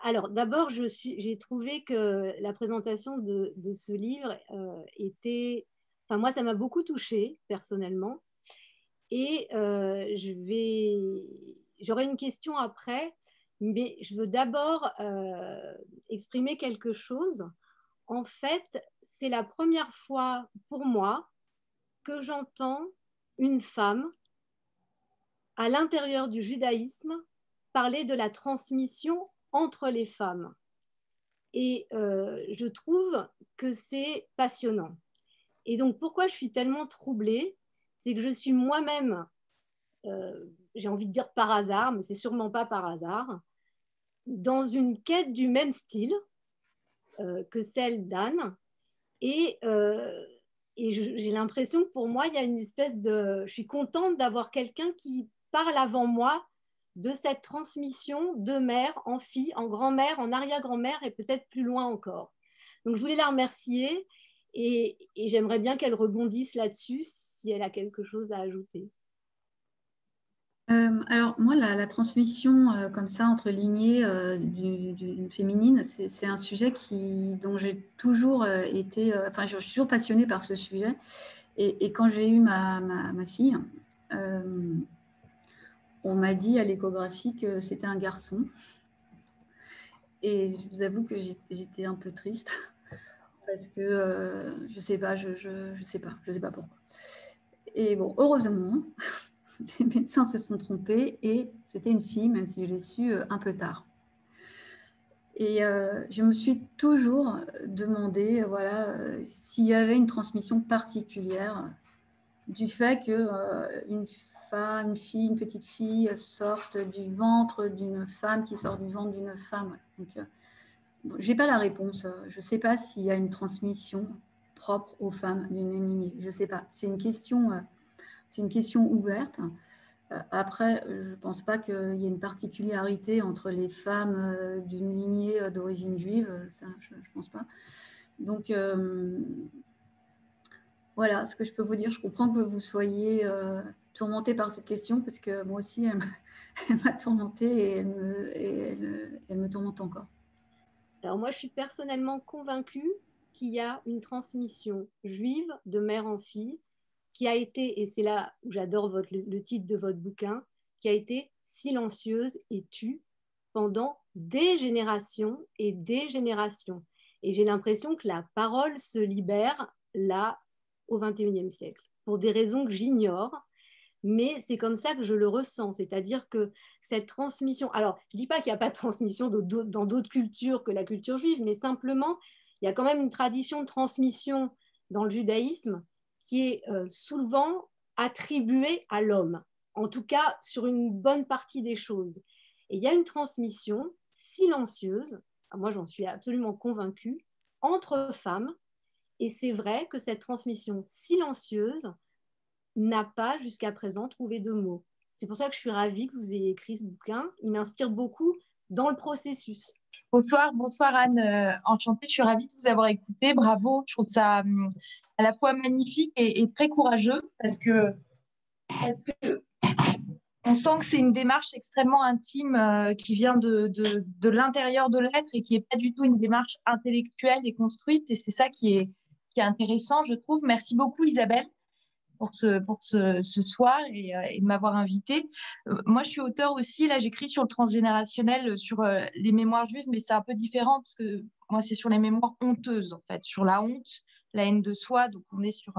Alors, d'abord, j'ai trouvé que la présentation de ce livre était... Enfin, moi, ça m'a beaucoup touchée, personnellement. Et j'aurai une question après, mais je veux d'abord exprimer quelque chose. En fait, c'est la première fois pour moi que j'entends une femme à l'intérieur du judaïsme parler de la transmission entre les femmes. Et je trouve que c'est passionnant. Et donc, pourquoi je suis tellement troublée, c'est que je suis moi-même j'ai envie de dire par hasard, mais c'est sûrement pas par hasard, dans une quête du même style que celle d'Anne. Et j'ai l'impression que pour moi, il y a une espèce de... Je suis contente d'avoir quelqu'un qui parle avant moi de cette transmission de mère en fille, en grand-mère, en arrière-grand-mère et peut-être plus loin encore. Donc, je voulais la remercier et j'aimerais bien qu'elle rebondisse là-dessus si elle a quelque chose à ajouter.
Alors, moi, la transmission comme ça entre lignées d'une féminine, c'est un sujet dont j'ai toujours été... Enfin, je suis toujours passionnée par ce sujet. Et quand j'ai eu ma fille, on m'a dit à l'échographie que c'était un garçon. Et je vous avoue que j'étais un peu triste parce que je sais pas, je sais pas pourquoi. Et bon, heureusement, les médecins se sont trompés et c'était une fille, même si je l'ai su un peu tard. Et je me suis toujours demandé, voilà, s'il y avait une transmission particulière du fait qu'une femme, une fille, une petite fille sorte du ventre d'une femme qui sort du ventre d'une femme. Donc, bon, je n'ai pas la réponse. Je ne sais pas s'il y a une transmission propre aux femmes d'une même lignée. Je ne sais pas. C'est une question ouverte. Après, je ne pense pas qu'il y ait une particularité entre les femmes d'une lignée d'origine juive. Ça, je ne pense pas. Donc, voilà ce que je peux vous dire. Je comprends que vous soyez tourmenté par cette question parce que moi aussi, elle m'a tourmentée et elle me tourmente encore.
Alors moi, je suis personnellement convaincue qu'il y a une transmission juive de mère en fille qui a été, et c'est là où j'adore le titre de votre bouquin, qui a été silencieuse et tue pendant des générations et des générations. Et j'ai l'impression que la parole se libère là, au XXIe siècle, pour des raisons que j'ignore, mais c'est comme ça que je le ressens, c'est-à-dire que cette transmission, alors je ne dis pas qu'il n'y a pas de transmission dans d'autres cultures que la culture juive, mais simplement, il y a quand même une tradition de transmission dans le judaïsme qui est souvent attribuée à l'homme, en tout cas sur une bonne partie des choses. Et il y a une transmission silencieuse, moi j'en suis absolument convaincue, entre femmes, et c'est vrai que cette transmission silencieuse n'a pas jusqu'à présent trouvé de mots. C'est pour ça que je suis ravie que vous ayez écrit ce bouquin. Il m'inspire beaucoup dans le processus.
Bonsoir Anne, enchantée, je suis ravie de vous avoir écouté, bravo, je trouve ça à la fois magnifique et très courageux parce que on sent que c'est une démarche extrêmement intime qui vient de l'intérieur de l'être et qui n'est pas du tout une démarche intellectuelle et construite et c'est ça qui est intéressant, je trouve. Merci beaucoup Isabelle pour ce soir et de m'avoir invitée. Moi, je suis auteure aussi. Là, j'écris sur le transgénérationnel, sur les mémoires juives, mais c'est un peu différent parce que moi, c'est sur les mémoires honteuses, en fait, sur la honte, la haine de soi. Donc, on est sur...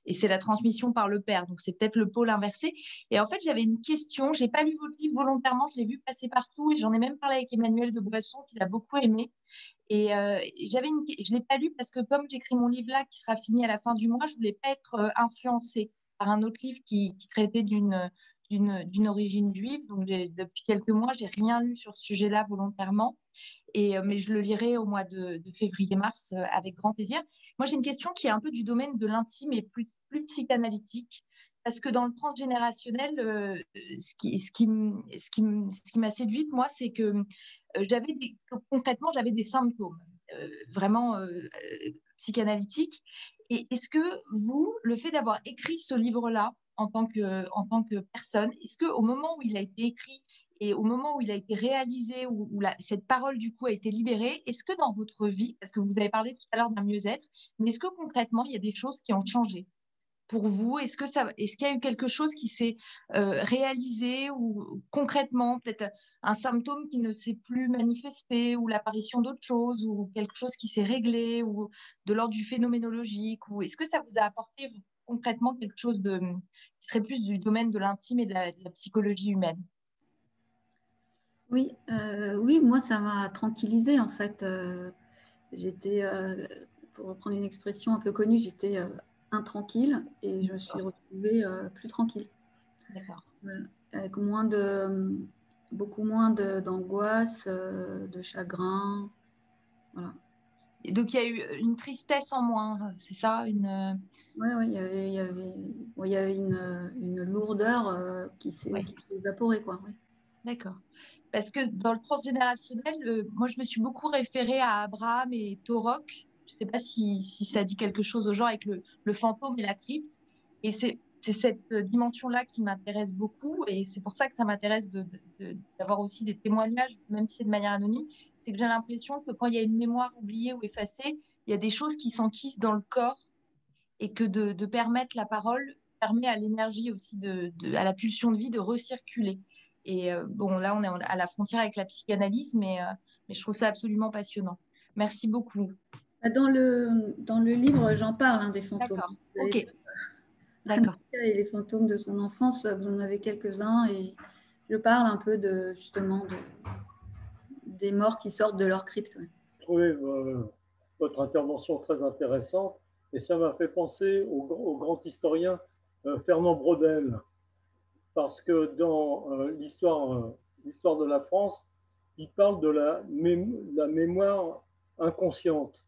et c'est la transmission par le père. Donc, c'est peut-être le pôle inversé. Et en fait, j'avais une question. Je n'ai pas lu votre livre volontairement. Je l'ai vu passer partout et j'en ai même parlé avec Emmanuel de Boisson, qui l'a beaucoup aimé. Et je ne l'ai pas lu parce que comme j'écris mon livre là, qui sera fini à la fin du mois, je ne voulais pas être influencée par un autre livre qui traitait d'une origine juive. Donc, depuis quelques mois, je n'ai rien lu sur ce sujet-là volontairement. Mais je le lirai au mois de février-mars avec grand plaisir. Moi, j'ai une question qui est un peu du domaine de l'intime et plus psychanalytique. Parce que dans le transgénérationnel, ce qui m'a séduite, moi, c'est que concrètement, j'avais des symptômes vraiment psychanalytiques. Et est-ce que vous, le fait d'avoir écrit ce livre-là en tant que personne, est-ce qu'au moment où il a été écrit et au moment où il a été réalisé, où cette parole du coup a été libérée, est-ce que dans votre vie, parce que vous avez parlé tout à l'heure d'un mieux-être, mais est-ce que concrètement, il y a des choses qui ont changé pour vous? Est-ce qu'il y a eu quelque chose qui s'est réalisé ou concrètement, peut-être un symptôme qui ne s'est plus manifesté ou l'apparition d'autre chose ou quelque chose qui s'est réglé ou de l'ordre du phénoménologique ou est-ce que ça vous a apporté concrètement quelque chose qui serait plus du domaine de l'intime et de la psychologie humaine?
Oui, moi ça m'a tranquillisée en fait. J'étais, pour reprendre une expression un peu connue, j'étais intranquille et je me suis retrouvée plus tranquille.
D'accord.
Voilà. Avec beaucoup moins d'angoisse, de chagrin. Voilà.
Et donc, il y a eu une tristesse en moins, c'est ça
Oui, il y avait une lourdeur qui s'est évaporée, quoi. Ouais.
D'accord. Parce que dans le transgénérationnel, moi, je me suis beaucoup référée à Abraham et Torok. Je ne sais pas si ça dit quelque chose aux gens avec le fantôme et la crypte. Et c'est cette dimension-là qui m'intéresse beaucoup. Et c'est pour ça que ça m'intéresse d'avoir aussi des témoignages, même si c'est de manière anonyme. C'est que j'ai l'impression que quand il y a une mémoire oubliée ou effacée, il y a des choses qui s'enquissent dans le corps et que de permettre la parole permet à l'énergie aussi, à la pulsion de vie de recirculer. Et bon, là, on est à la frontière avec la psychanalyse, mais je trouve ça absolument passionnant. Merci beaucoup.
Dans le livre, j'en parle des fantômes.
D'accord, ok. D'accord.
Et les fantômes de son enfance, vous en avez quelques-uns et je parle un peu justement des morts qui sortent de leur crypte. Ouais.
J'ai trouvé votre intervention très intéressante et ça m'a fait penser au grand historien Fernand Braudel, parce que dans l'histoire de la France, il parle de la mémoire inconsciente,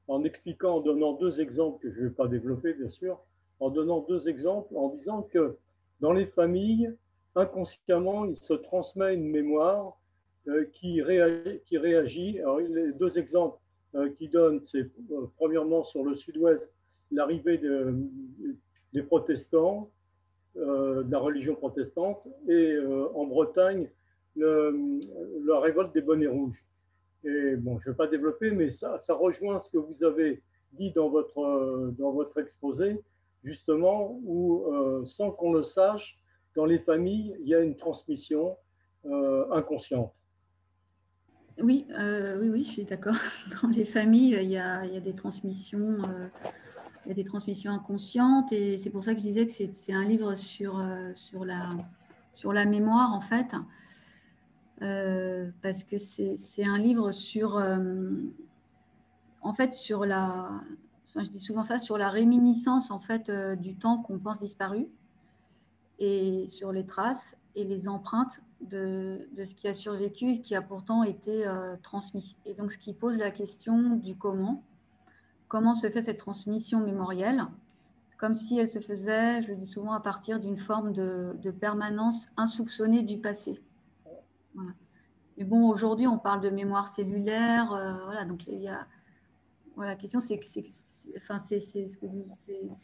en expliquant, en donnant deux exemples que je ne vais pas développer bien sûr, en donnant deux exemples, en disant que dans les familles, inconsciemment, il se transmet une mémoire qui réagit. Alors, les deux exemples qu'il donne, c'est premièrement sur le sud-ouest, l'arrivée des protestants, de la religion protestante, et en Bretagne, la révolte des bonnets rouges. Et bon, je ne vais pas développer, mais ça rejoint ce que vous avez dit dans votre exposé, justement, où, sans qu'on le sache, dans les familles, il y a une transmission inconsciente.
Oui, je suis d'accord. Dans les familles, il y a des transmissions. Il y a des transmissions inconscientes et c'est pour ça que je disais que c'est un livre sur la mémoire en fait, parce que c'est un livre sur je dis souvent ça, sur la réminiscence en fait du temps qu'on pense disparu et sur les traces et les empreintes de ce qui a survécu et qui a pourtant été transmis. Et donc ce qui pose la question du comment se fait cette transmission mémorielle, comme si elle se faisait, je le dis souvent, à partir d'une forme de permanence insoupçonnée du passé. Voilà. Mais bon, aujourd'hui, on parle de mémoire cellulaire. Voilà, donc la question, c'est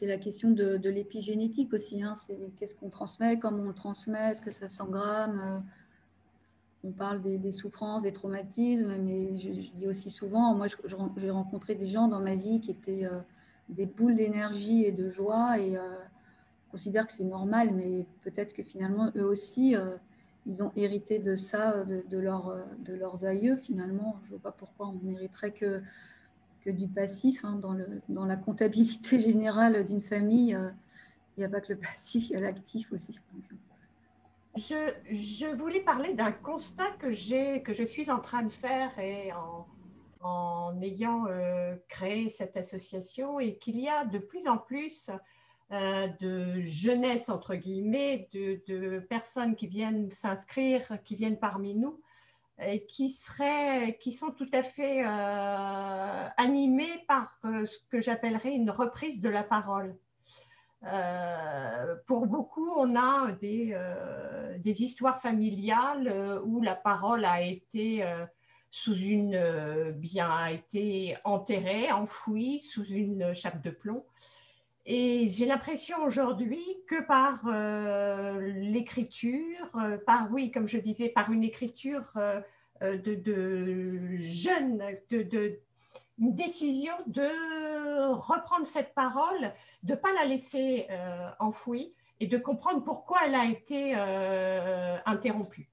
la question de l'épigénétique aussi. Hein, c'est qu'est-ce qu'on transmet, comment on le transmet, est-ce que ça s'engramme on parle des souffrances, des traumatismes, mais je dis aussi souvent, moi j'ai rencontré des gens dans ma vie qui étaient des boules d'énergie et de joie et je considère que c'est normal, mais peut-être que finalement eux aussi, ils ont hérité de ça, de leurs aïeux finalement. Je ne vois pas pourquoi on n'hériterait que du passif. Hein. Dans la comptabilité générale d'une famille, il n'y a pas que le passif, il y a l'actif aussi.
Je voulais parler d'un constat que je suis en train de faire et en ayant créé cette association et qu'il y a de plus en plus de jeunesse, entre guillemets, de personnes qui viennent s'inscrire, qui viennent parmi nous et qui sont tout à fait animées par ce que j'appellerais une reprise de la parole. Pour beaucoup, on a des histoires familiales où la parole a été a été enterrée, enfouie sous une chape de plomb. Et j'ai l'impression aujourd'hui que par l'écriture, comme je disais, par une écriture de jeunes, une décision de reprendre cette parole, de ne pas la laisser enfouie et de comprendre pourquoi elle a été interrompue.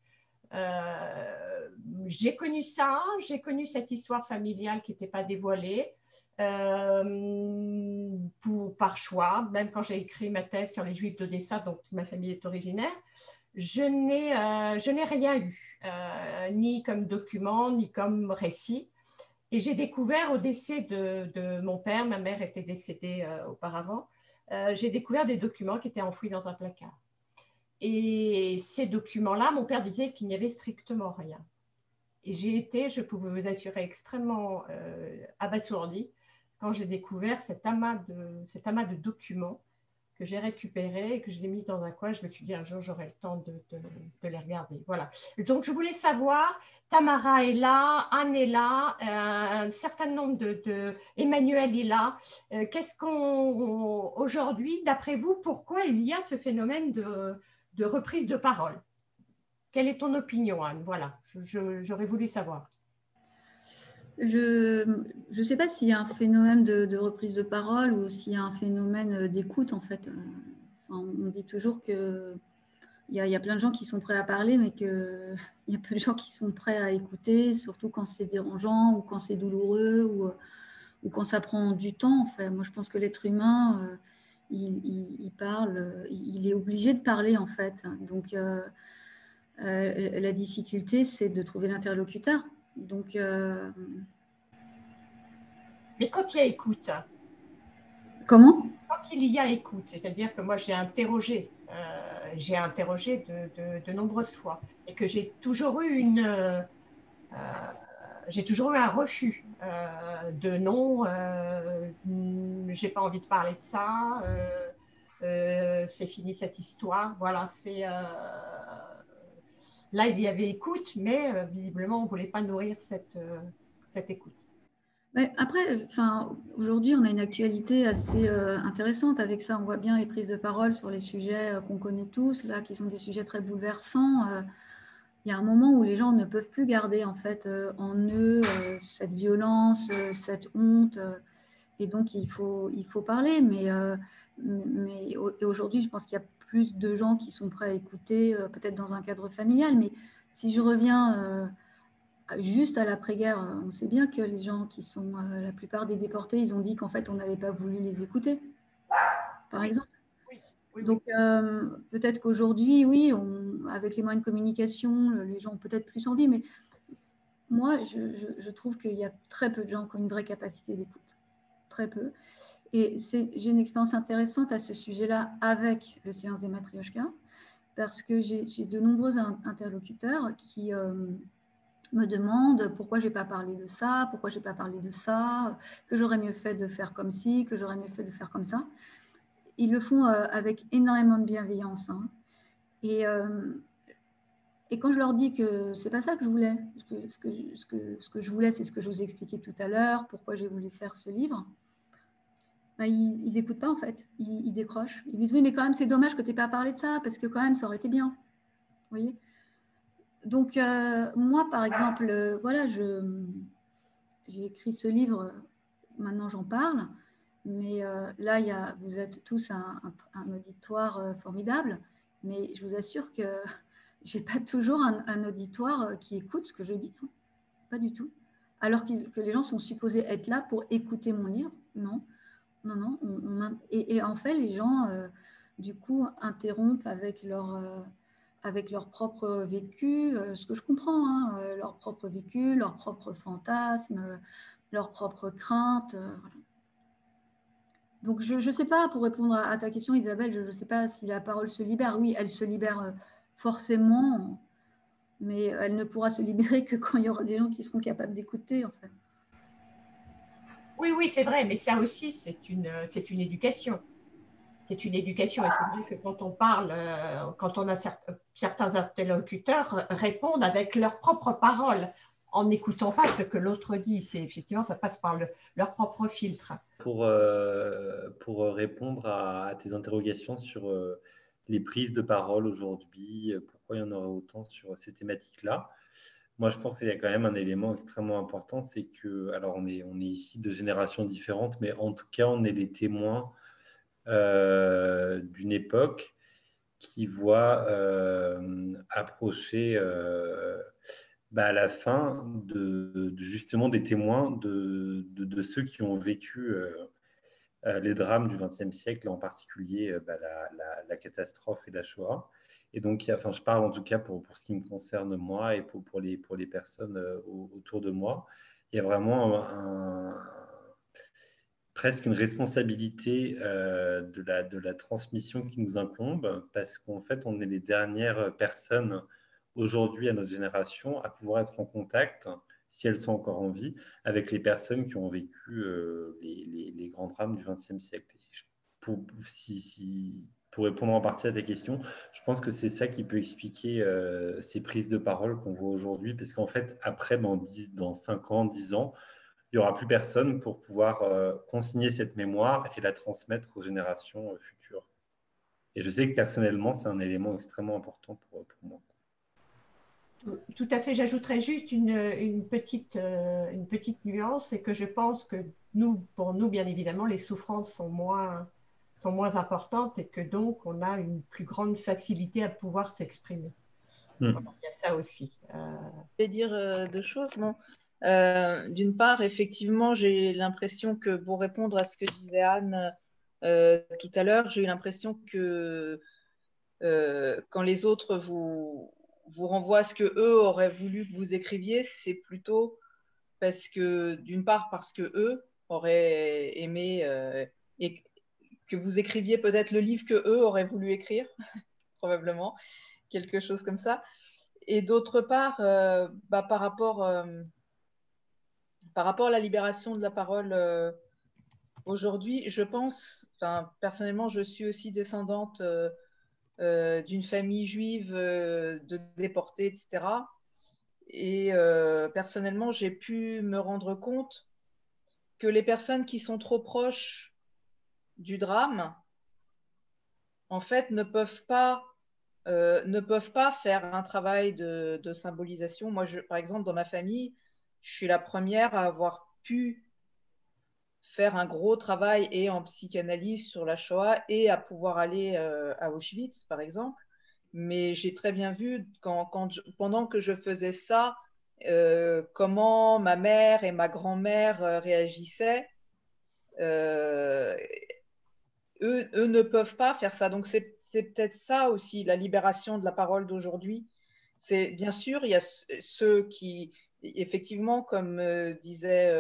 J'ai connu ça, j'ai connu cette histoire familiale qui n'était pas dévoilée par choix, même quand j'ai écrit ma thèse sur les Juifs d'Odessa, dont ma famille est originaire, je n'ai rien eu, ni comme document, ni comme récit. Et j'ai découvert au décès de mon père, ma mère était décédée auparavant, j'ai découvert des documents qui étaient enfouis dans un placard. Et ces documents-là, mon père disait qu'il n'y avait strictement rien. Et j'ai été, je peux vous assurer, extrêmement abasourdie quand j'ai découvert cet amas de documents que j'ai récupérés et que je l'ai mis dans un coin. Je me suis dit, un jour, j'aurai le temps de les regarder. Voilà. Donc, je voulais savoir, Tamara est là, Anne est là, un certain nombre Emmanuel est là. Qu'est-ce qu'on, aujourd'hui, d'après vous, pourquoi il y a ce phénomène de reprise de parole? Quelle est ton opinion, Anne? Voilà, j'aurais voulu savoir.
Je ne sais pas s'il y a un phénomène de reprise de parole ou s'il y a un phénomène d'écoute, en fait. Enfin, on dit toujours qu'il y a plein de gens qui sont prêts à parler, mais qu'il y a peu de gens qui sont prêts à écouter, surtout quand c'est dérangeant ou quand c'est douloureux ou quand ça prend du temps. En fait. Moi, je pense que l'être humain, il parle, il est obligé de parler, en fait. Donc, la difficulté, c'est de trouver l'interlocuteur. Donc,
mais quand il y a écoute,
comment?
Quand il y a écoute, c'est-à-dire que moi j'ai interrogé de nombreuses fois et que j'ai toujours eu un refus de non, j'ai pas envie de parler de ça, c'est fini cette histoire. Voilà, là il y avait écoute, mais visiblement on ne voulait pas nourrir cette écoute.
Mais après, aujourd'hui, on a une actualité assez intéressante avec ça. On voit bien les prises de parole sur les sujets qu'on connaît tous, là, qui sont des sujets très bouleversants. Il y a un moment où les gens ne peuvent plus garder en fait en eux cette violence, cette honte, et donc il faut parler. Mais aujourd'hui, je pense qu'il y a plus de gens qui sont prêts à écouter, peut-être dans un cadre familial. Mais si je reviens juste à l'après-guerre, on sait bien que les gens qui sont, la plupart des déportés, ils ont dit qu'en fait, on n'avait pas voulu les écouter, par exemple. Oui. Donc, peut-être qu'aujourd'hui, oui, avec les moyens de communication, les gens ont peut-être plus envie, mais moi, je trouve qu'il y a très peu de gens qui ont une vraie capacité d'écoute. Très peu. Et j'ai une expérience intéressante à ce sujet-là avec le silence des matrioshkas, parce que j'ai de nombreux interlocuteurs qui me demandent pourquoi je n'ai pas parlé de ça, pourquoi je n'ai pas parlé de ça, que j'aurais mieux fait de faire comme ci, que j'aurais mieux fait de faire comme ça. Ils le font avec énormément de bienveillance. Hein. Et quand je leur dis que ce n'est pas ça que je voulais, ce que je voulais, c'est ce que je vous ai expliqué tout à l'heure, pourquoi j'ai voulu faire ce livre, ben, ils n'écoutent pas en fait, ils décrochent. Ils disent oui, mais quand même, c'est dommage que tu n'aies pas parlé de ça, parce que quand même, ça aurait été bien. Vous voyez ? Donc, moi, par exemple, voilà, j'ai écrit ce livre, maintenant j'en parle, mais là, vous êtes tous un auditoire formidable, mais je vous assure que je n'ai pas toujours un auditoire qui écoute ce que je dis, hein. Pas du tout. Alors que les gens sont supposés être là pour écouter mon livre, non. Et en fait, les gens, du coup, interrompent avec leur propre vécu, ce que je comprends, hein, leur propre vécu, leur propre fantasme, leur propre crainte. Voilà. Donc, je ne sais pas, pour répondre à ta question, Isabelle, je ne sais pas si la parole se libère. Oui, elle se libère forcément, mais elle ne pourra se libérer que quand il y aura des gens qui seront capables d'écouter, en fait.
Oui, c'est vrai, mais ça aussi, c'est une éducation. C'est une éducation. Et c'est vrai que quand on parle, quand on a certains interlocuteurs répondent avec leurs propres paroles, en n'écoutant pas ce que l'autre dit. C'est effectivement, ça passe par leur propre filtre.
Pour répondre à tes interrogations sur les prises de parole aujourd'hui, pourquoi il y en aurait autant sur ces thématiques-là, moi, je pense qu'il y a quand même un élément extrêmement important, c'est que, alors on est ici de générations différentes, mais en tout cas, on est les témoins d'une époque qui voit approcher la fin justement des témoins de ceux qui ont vécu les drames du XXe siècle, en particulier la catastrophe et la Shoah. Et donc, je parle en tout cas pour ce qui me concerne moi et pour les personnes autour de moi. Il y a vraiment presque une responsabilité de la transmission qui nous incombe, parce qu'en fait, on est les dernières personnes aujourd'hui à notre génération à pouvoir être en contact, si elles sont encore en vie, avec les personnes qui ont vécu les grands drames du XXe siècle. Pour répondre en partie à ta question, je pense que c'est ça qui peut expliquer ces prises de parole qu'on voit aujourd'hui, parce qu'en fait, après, dans 5 ans, 10 ans, il n'y aura plus personne pour pouvoir consigner cette mémoire et la transmettre aux générations futures. Et je sais que personnellement, c'est un élément extrêmement important pour moi.
Tout à fait. J'ajouterais juste une petite nuance, c'est que je pense que pour nous, bien évidemment, les souffrances sont moins importantes et que donc on a une plus grande facilité à pouvoir s'exprimer. Il y a ça aussi.
Je vais dire deux choses, non? D'une part, effectivement, j'ai l'impression que pour répondre à ce que disait Anne tout à l'heure, j'ai eu l'impression que quand les autres vous renvoient à ce que eux auraient voulu que vous écriviez, c'est plutôt parce que, d'une part, parce que eux auraient aimé et que vous écriviez peut-être le livre que eux auraient voulu écrire, probablement, quelque chose comme ça. Et d'autre part, par rapport à la libération de la parole aujourd'hui, je pense, personnellement, je suis aussi descendante d'une famille juive de déportés, etc. Et personnellement, j'ai pu me rendre compte que les personnes qui sont trop proches du drame, en fait, ne peuvent pas faire un travail de symbolisation. Moi, par exemple, dans ma famille, je suis la première à avoir pu faire un gros travail et en psychanalyse sur la Shoah et à pouvoir aller à Auschwitz, par exemple. Mais j'ai très bien vu, pendant que je faisais ça, comment ma mère et ma grand-mère réagissaient. Eux ne peuvent pas faire ça. Donc, c'est peut-être ça aussi, la libération de la parole d'aujourd'hui. C'est bien sûr, il y a ceux qui, effectivement, comme disait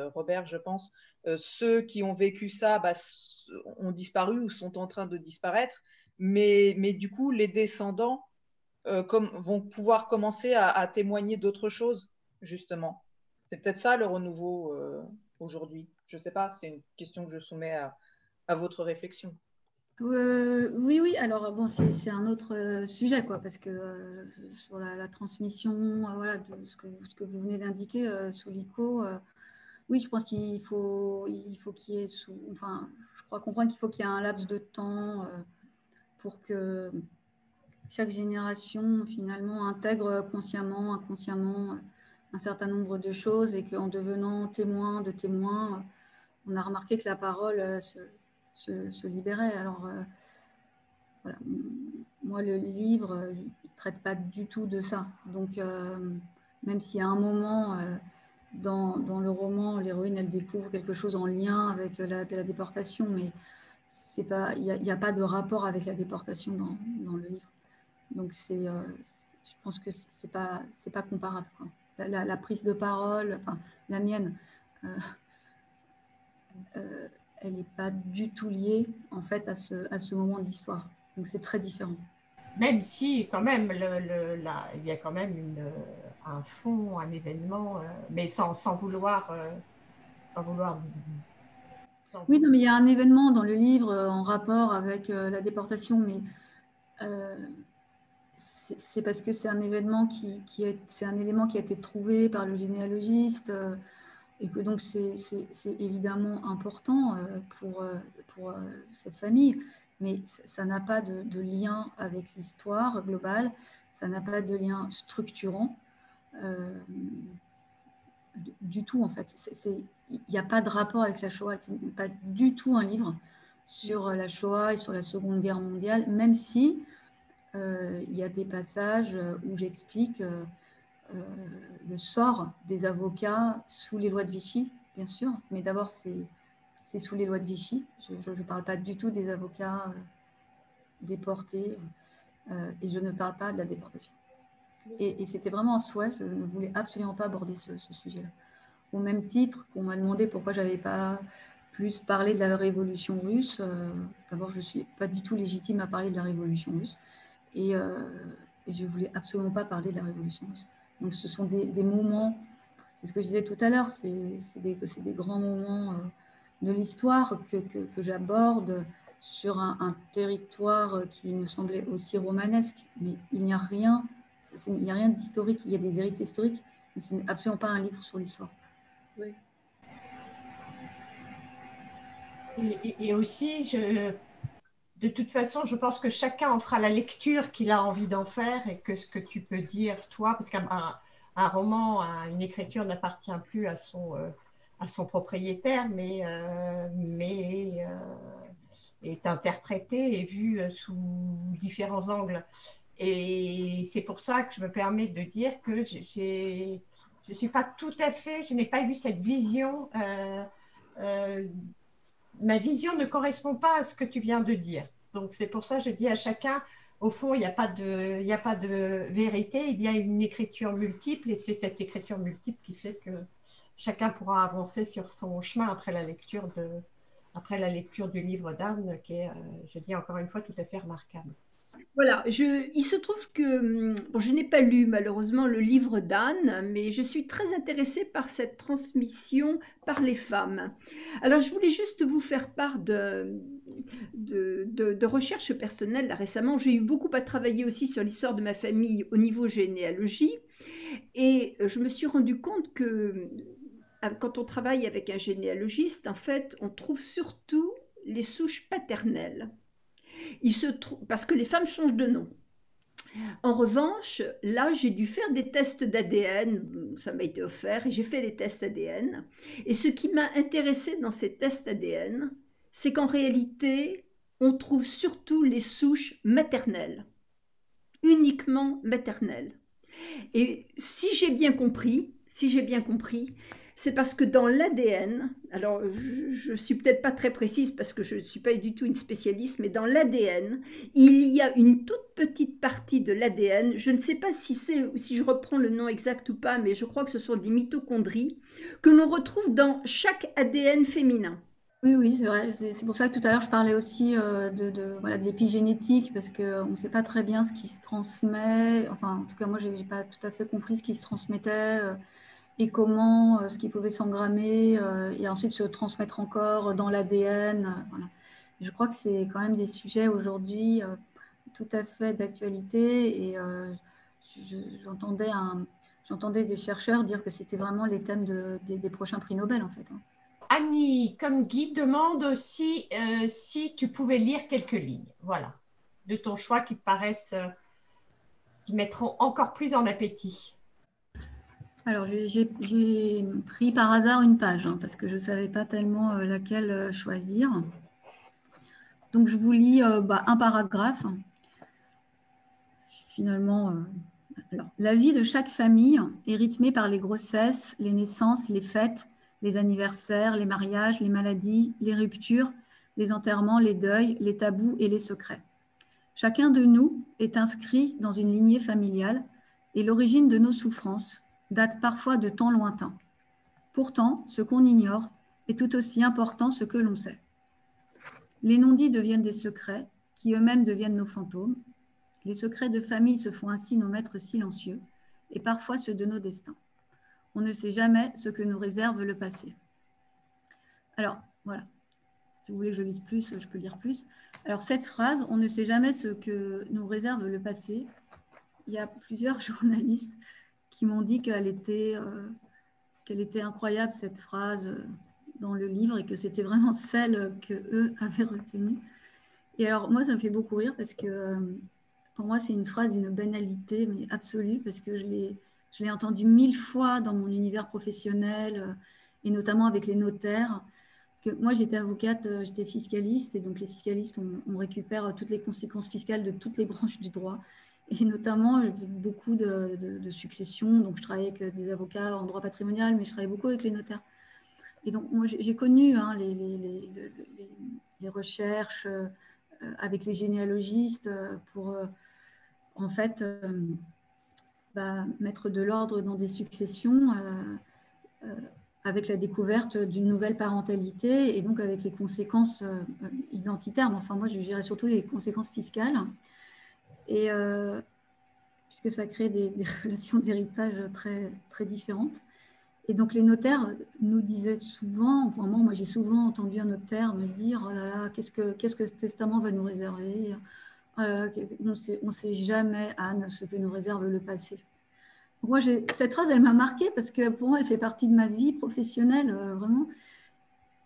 Robert, je pense, ceux qui ont vécu ça ont disparu ou sont en train de disparaître. Mais du coup, les descendants vont pouvoir commencer à témoigner d'autres choses, justement. C'est peut-être ça le renouveau aujourd'hui. Je ne sais pas, c'est une question que je soumets à votre réflexion.
Oui. Alors, bon, c'est un autre sujet, quoi, parce que sur la transmission voilà, de ce que vous venez d'indiquer sous l'ICO, oui, je pense qu'il faut qu'il y ait je crois comprendre qu'il faut qu'il y ait un laps de temps pour que chaque génération, finalement, intègre consciemment, inconsciemment un certain nombre de choses et qu'en devenant témoin de témoins, on a remarqué que la parole se libérait. Alors, voilà. Moi, le livre, il ne traite pas du tout de ça. Donc, même s'il y a un moment dans le roman, l'héroïne, elle découvre quelque chose en lien avec la déportation, mais il n'y a pas de rapport avec la déportation dans le livre. Donc, je pense que ce n'est pas comparable, quoi. La prise de parole, enfin, la mienne, elle n'est pas du tout liée, en fait, à ce moment de l'histoire. Donc, c'est très différent.
Même si, quand même, il y a quand même un fond, un événement, mais sans vouloir...
Oui, non, mais il y a un événement dans le livre en rapport avec la déportation, mais c'est parce que c'est un événement c'est un élément qui a été trouvé par le généalogiste et que donc c'est évidemment important pour cette famille, mais ça n'a pas de lien avec l'histoire globale, ça n'a pas de lien structurant du tout, en fait. Il n'y a pas de rapport avec la Shoah, c'est pas du tout un livre sur la Shoah et sur la Seconde Guerre mondiale, même si il y a des passages où j'explique le sort des avocats sous les lois de Vichy, bien sûr, mais d'abord c'est sous les lois de Vichy. Je ne parle pas du tout des avocats déportés et je ne parle pas de la déportation. Et c'était vraiment un souhait, je ne voulais absolument pas aborder ce sujet-là. Au même titre qu'on m'a demandé pourquoi je n'avais pas plus parler de la révolution russe. D'abord, je ne suis pas du tout légitime à parler de la révolution russe. Et je ne voulais absolument pas parler de la révolution russe. Donc, ce sont des moments, c'est ce que je disais tout à l'heure, c'est des grands moments de l'histoire que j'aborde sur un territoire qui me semblait aussi romanesque. Mais il n'y a rien d'historique. Il y a des vérités historiques, mais ce n'est absolument pas un livre sur l'histoire.
Oui.
Et aussi, de toute façon, je pense que chacun en fera la lecture qu'il a envie d'en faire et que ce que tu peux dire, toi, parce qu'un roman, une écriture n'appartient plus à son propriétaire, mais est interprété et vu sous différents angles. Et c'est pour ça que je me permets de dire que je suis pas tout à fait, je n'ai pas eu cette vision. Ma vision ne correspond pas à ce que tu viens de dire. Donc c'est pour ça que je dis à chacun, au fond, il n'y a pas de vérité, il y a une écriture multiple et c'est cette écriture multiple qui fait que chacun pourra avancer sur son chemin après la lecture du livre d'Anne, qui est, je dis encore une fois, tout à fait remarquable.
Voilà, il se trouve que bon, je n'ai pas lu malheureusement le livre d'Anne, mais je suis très intéressée par cette transmission par les femmes. Alors, je voulais juste vous faire part de recherches personnelles. Là, récemment, j'ai eu beaucoup à travailler aussi sur l'histoire de ma famille au niveau généalogie, et je me suis rendu compte que quand on travaille avec un généalogiste, en fait, on trouve surtout les souches paternelles. Parce que les femmes changent de nom. En revanche, là, j'ai dû faire des tests d'ADN, ça m'a été offert, et j'ai fait des tests ADN. Et ce qui m'a intéressé dans ces tests ADN, c'est qu'en réalité, on trouve surtout les souches maternelles, uniquement maternelles. Et si j'ai bien compris, c'est parce que dans l'ADN, alors je ne suis peut-être pas très précise parce que je ne suis pas du tout une spécialiste, mais dans l'ADN, il y a une toute petite partie de l'ADN, je ne sais pas si je reprends le nom exact ou pas, mais je crois que ce sont des mitochondries, que l'on retrouve dans chaque ADN féminin.
Oui, c'est vrai. C'est pour ça que tout à l'heure, je parlais aussi de l'épigénétique, parce qu'on ne sait pas très bien ce qui se transmet. Enfin, en tout cas, moi, je n'ai pas tout à fait compris ce qui se transmettait et comment ce qui pouvait s'engrammer et ensuite se transmettre encore dans l'ADN. Voilà. Je crois que c'est quand même des sujets aujourd'hui tout à fait d'actualité. Et j'entendais des chercheurs dire que c'était vraiment les thèmes des prochains prix Nobel, en fait.
Annie, comme Guy, demande aussi si tu pouvais lire quelques lignes, voilà, de ton choix qui te paraissent, qui mettront encore plus en appétit.
Alors, j'ai pris par hasard une page, parce que je ne savais pas tellement laquelle choisir. Donc, je vous lis un paragraphe. Finalement, alors, la vie de chaque famille est rythmée par les grossesses, les naissances, les fêtes, les anniversaires, les mariages, les maladies, les ruptures, les enterrements, les deuils, les tabous et les secrets. Chacun de nous est inscrit dans une lignée familiale et l'origine de nos souffrances date parfois de temps lointains. Pourtant, ce qu'on ignore est tout aussi important ce que l'on sait. Les non-dits deviennent des secrets qui eux-mêmes deviennent nos fantômes. Les secrets de famille se font ainsi nos maîtres silencieux et parfois ceux de nos destins. On ne sait jamais ce que nous réserve le passé. Alors, voilà. Si vous voulez que je lise plus, je peux lire plus. Alors, cette phrase, on ne sait jamais ce que nous réserve le passé. Il y a plusieurs journalistes qui m'ont dit qu'elle était incroyable, cette phrase dans le livre, et que c'était vraiment celle qu'eux avaient retenue. Et alors, moi, ça me fait beaucoup rire parce que pour moi, c'est une phrase d'une banalité, mais absolue, parce que je l'ai entendue 1000 fois dans mon univers professionnel, et notamment avec les notaires. Parce que moi, j'étais avocate, j'étais fiscaliste, et donc les fiscalistes, on récupère toutes les conséquences fiscales de toutes les branches du droit, et notamment beaucoup de successions. Donc, je travaillais avec des avocats en droit patrimonial, mais je travaillais beaucoup avec les notaires. Et donc, moi, j'ai connu les recherches avec les généalogistes pour, en fait, mettre de l'ordre dans des successions avec la découverte d'une nouvelle parentalité et donc avec les conséquences identitaires. Mais enfin, moi, je dirais surtout les conséquences fiscales. Et puisque ça crée des relations d'héritage très, très différentes. Et donc, les notaires nous disaient souvent, enfin, moi, j'ai souvent entendu un notaire me dire « Oh là là, qu'est-ce que ce testament va nous réserver ? Oh là là, on ne sait jamais, Anne, ce que nous réserve le passé. » Donc moi, cette phrase, elle m'a marquée parce que pour moi, elle fait partie de ma vie professionnelle, vraiment.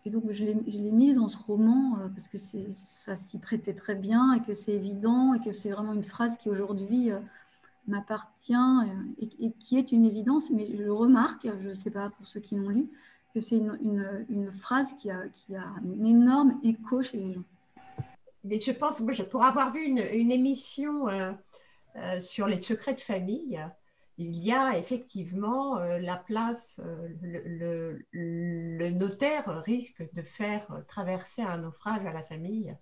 Et donc, je l'ai mise dans ce roman parce que ça s'y prêtait très bien et que c'est évident et que c'est vraiment une phrase qui aujourd'hui m'appartient et qui est une évidence. Mais je remarque, je ne sais pas pour ceux qui l'ont lu, que c'est une phrase qui a un énorme écho chez les gens.
Mais je pense, moi, pour avoir vu une émission sur les secrets de famille, il y a effectivement la place, le notaire risque de faire traverser un naufrage à la famille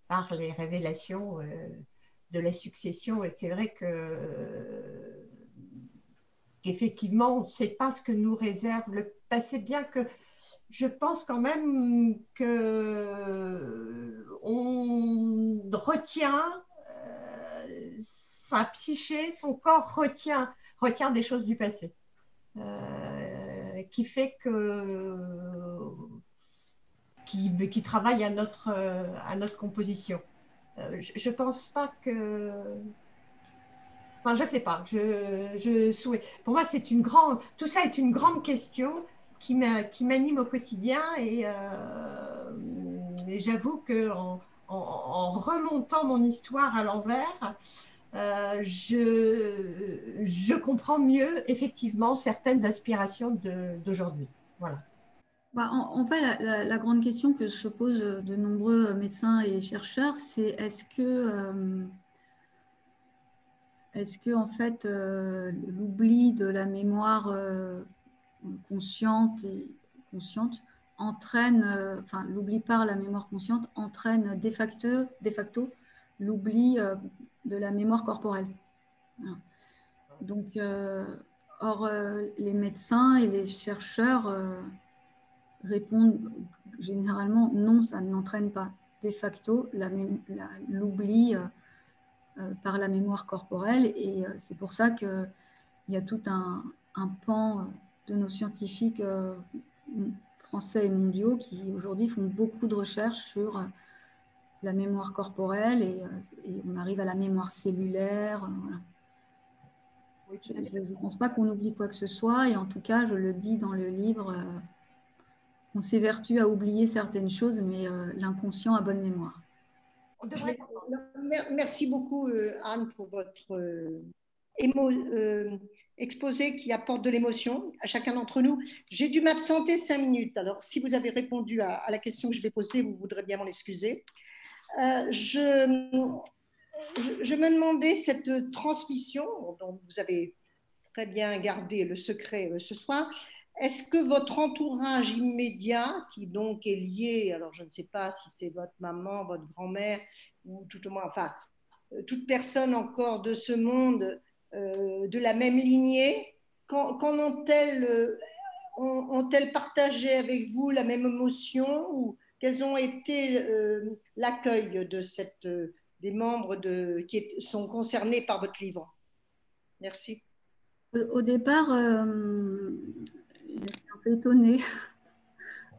par les révélations de la succession. Et c'est vrai qu'effectivement, on ne sait pas ce que nous réserve le passé, bien que je pense quand même qu'on retient sa psyché, son corps retient des choses du passé, qui fait qui travaille à notre composition. Je pense pas que... Enfin, je sais pas. Je souhaite. Pour moi, tout ça est une grande question qui m'anime au quotidien et j'avoue que en remontant mon histoire à l'envers, je comprends mieux effectivement certaines aspirations d'aujourd'hui. Voilà.
Bah, en fait, la grande question que se posent de nombreux médecins et chercheurs, c'est est-ce que en fait, l'oubli de la mémoire consciente entraîne, enfin l'oubli par la mémoire consciente entraîne de facto l'oubli de la mémoire corporelle. Voilà. Donc, or, les médecins et les chercheurs répondent généralement non, ça n'entraîne pas de facto l'oubli par la mémoire corporelle. Et c'est pour ça qu'il y a tout un pan de nos scientifiques français et mondiaux qui aujourd'hui font beaucoup de recherches sur la mémoire corporelle et on arrive à la mémoire cellulaire. Voilà. Je ne pense pas qu'on oublie quoi que ce soit et en tout cas, je le dis dans le livre, on s'évertue à oublier certaines choses, mais l'inconscient a bonne mémoire.
Merci beaucoup, Anne, pour votre exposé qui apporte de l'émotion à chacun d'entre nous. J'ai dû m'absenter 5 minutes. Alors, si vous avez répondu à la question que je vais poser, vous voudrez bien m'en excuser. Je me demandais cette transmission dont vous avez très bien gardé le secret ce soir. Est-ce que votre entourage immédiat, qui donc est lié, alors je ne sais pas si c'est votre maman, votre grand-mère, ou tout au moins, enfin, toute personne encore de ce monde, de la même lignée, qu'en ont-elles partagé avec vous la même émotion ou quels ont été l'accueil de des membres qui sont concernés par votre livre? Merci.
Au départ, j'étais un peu étonnée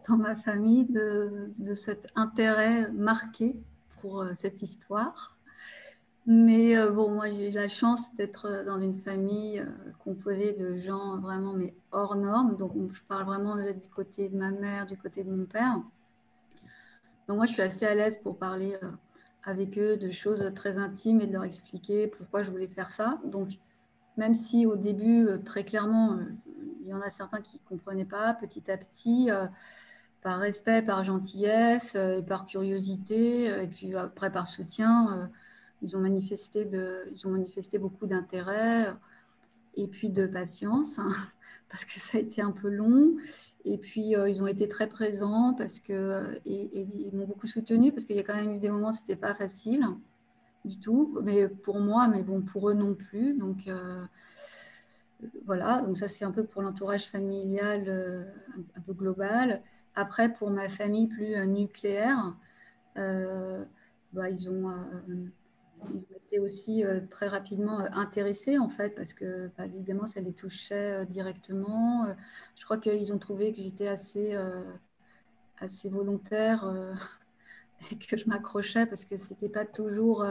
dans ma famille de cet intérêt marqué pour cette histoire. Mais bon, moi, j'ai eu la chance d'être dans une famille composée de gens vraiment mais hors normes. Donc, je parle vraiment du côté de ma mère, du côté de mon père. Donc, moi, je suis assez à l'aise pour parler avec eux de choses très intimes et de leur expliquer pourquoi je voulais faire ça. Donc, même si au début, très clairement, il y en a certains qui ne comprenaient pas, petit à petit, par respect, par gentillesse et par curiosité, et puis après par soutien, ils ont manifesté beaucoup d'intérêt et puis de patience, hein, parce que ça a été un peu long. Et puis, ils ont été très présents et ils m'ont beaucoup soutenue parce qu'il y a quand même eu des moments où ce n'était pas facile du tout, mais pour moi, mais bon, pour eux non plus. Donc, voilà, donc ça c'est un peu pour l'entourage familial un peu global. Après, pour ma famille plus nucléaire, ils ont été aussi très rapidement intéressés en fait, parce que évidemment ça les touchait directement. Je crois qu'ils ont trouvé que j'étais assez volontaire et que je m'accrochais parce que c'était pas toujours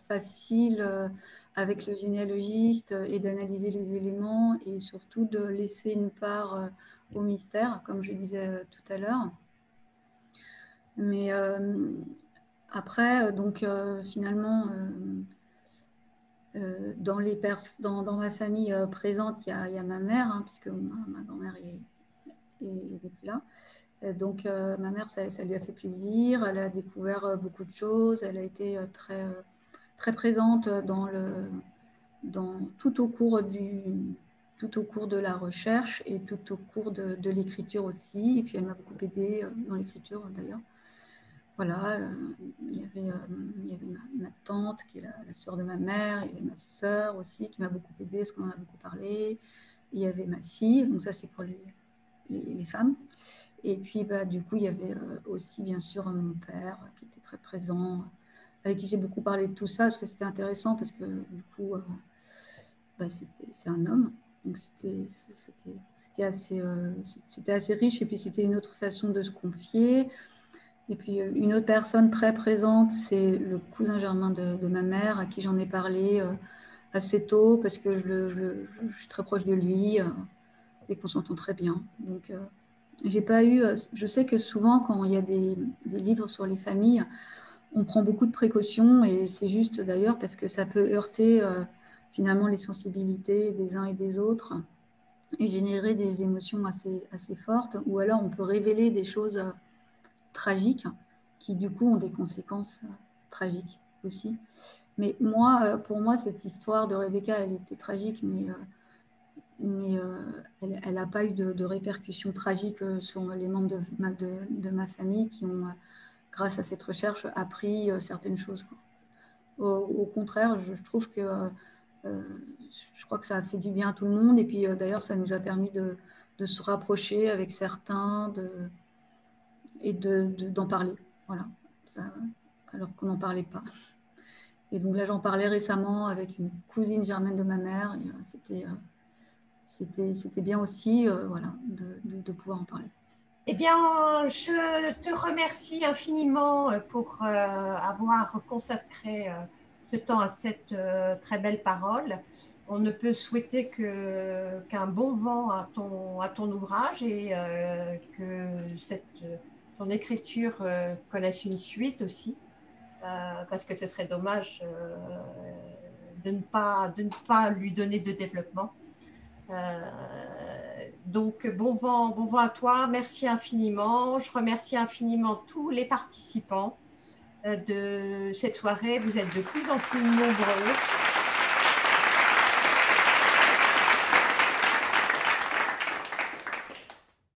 facile avec le généalogiste et d'analyser les éléments et surtout de laisser une part au mystère, comme je disais tout à l'heure. Mais après, donc finalement, dans ma famille présente, il y a ma mère, hein, puisque ma grand-mère n'est plus là. Donc, ma mère, ça lui a fait plaisir. Elle a découvert beaucoup de choses. Elle a été très, très présente tout au cours de la recherche et tout au cours de l'écriture aussi. Et puis, elle m'a beaucoup aidée dans l'écriture, d'ailleurs. Voilà, il y avait ma tante, qui est la sœur de ma mère. Il y avait ma sœur aussi, qui m'a beaucoup aidée, parce qu'on en a beaucoup parlé. Il y avait ma fille. Donc, ça, c'est pour les femmes. Et puis, du coup, il y avait aussi, bien sûr, mon père qui était très présent, avec qui j'ai beaucoup parlé de tout ça, parce que c'était intéressant, parce que du coup, c'est un homme. Donc, c'était assez riche, et puis c'était une autre façon de se confier. Et puis, une autre personne très présente, c'est le cousin germain de ma mère, à qui j'en ai parlé assez tôt, parce que je suis très proche de lui, et qu'on s'entend très bien. Donc, j'ai pas eu. Je sais que souvent, quand il y a des livres sur les familles, on prend beaucoup de précautions et c'est juste d'ailleurs parce que ça peut heurter finalement les sensibilités des uns et des autres et générer des émotions assez fortes. Ou alors, on peut révéler des choses tragiques qui du coup ont des conséquences tragiques aussi. Mais moi, pour moi, cette histoire de Rebecca, elle était tragique, mais elle n'a pas eu de répercussions tragiques sur les membres de ma famille qui ont, grâce à cette recherche, appris certaines choses. Au contraire, je trouve que je crois que ça a fait du bien à tout le monde. Et puis d'ailleurs, ça nous a permis de se rapprocher avec certains et d'en parler. Voilà. Ça, alors qu'on n'en parlait pas. Et donc là, j'en parlais récemment avec une cousine germaine de ma mère. Et, c'était bien aussi voilà, de pouvoir en parler.
Eh bien, je te remercie infiniment pour avoir consacré ce temps à cette très belle parole. On ne peut souhaiter qu'un bon vent à ton ouvrage et que ton écriture connaisse une suite aussi, parce que ce serait dommage de ne pas lui donner de développement. Donc, bon vent à toi. Merci infiniment. Je remercie infiniment tous les participants de cette soirée. Vous êtes de plus en plus nombreux.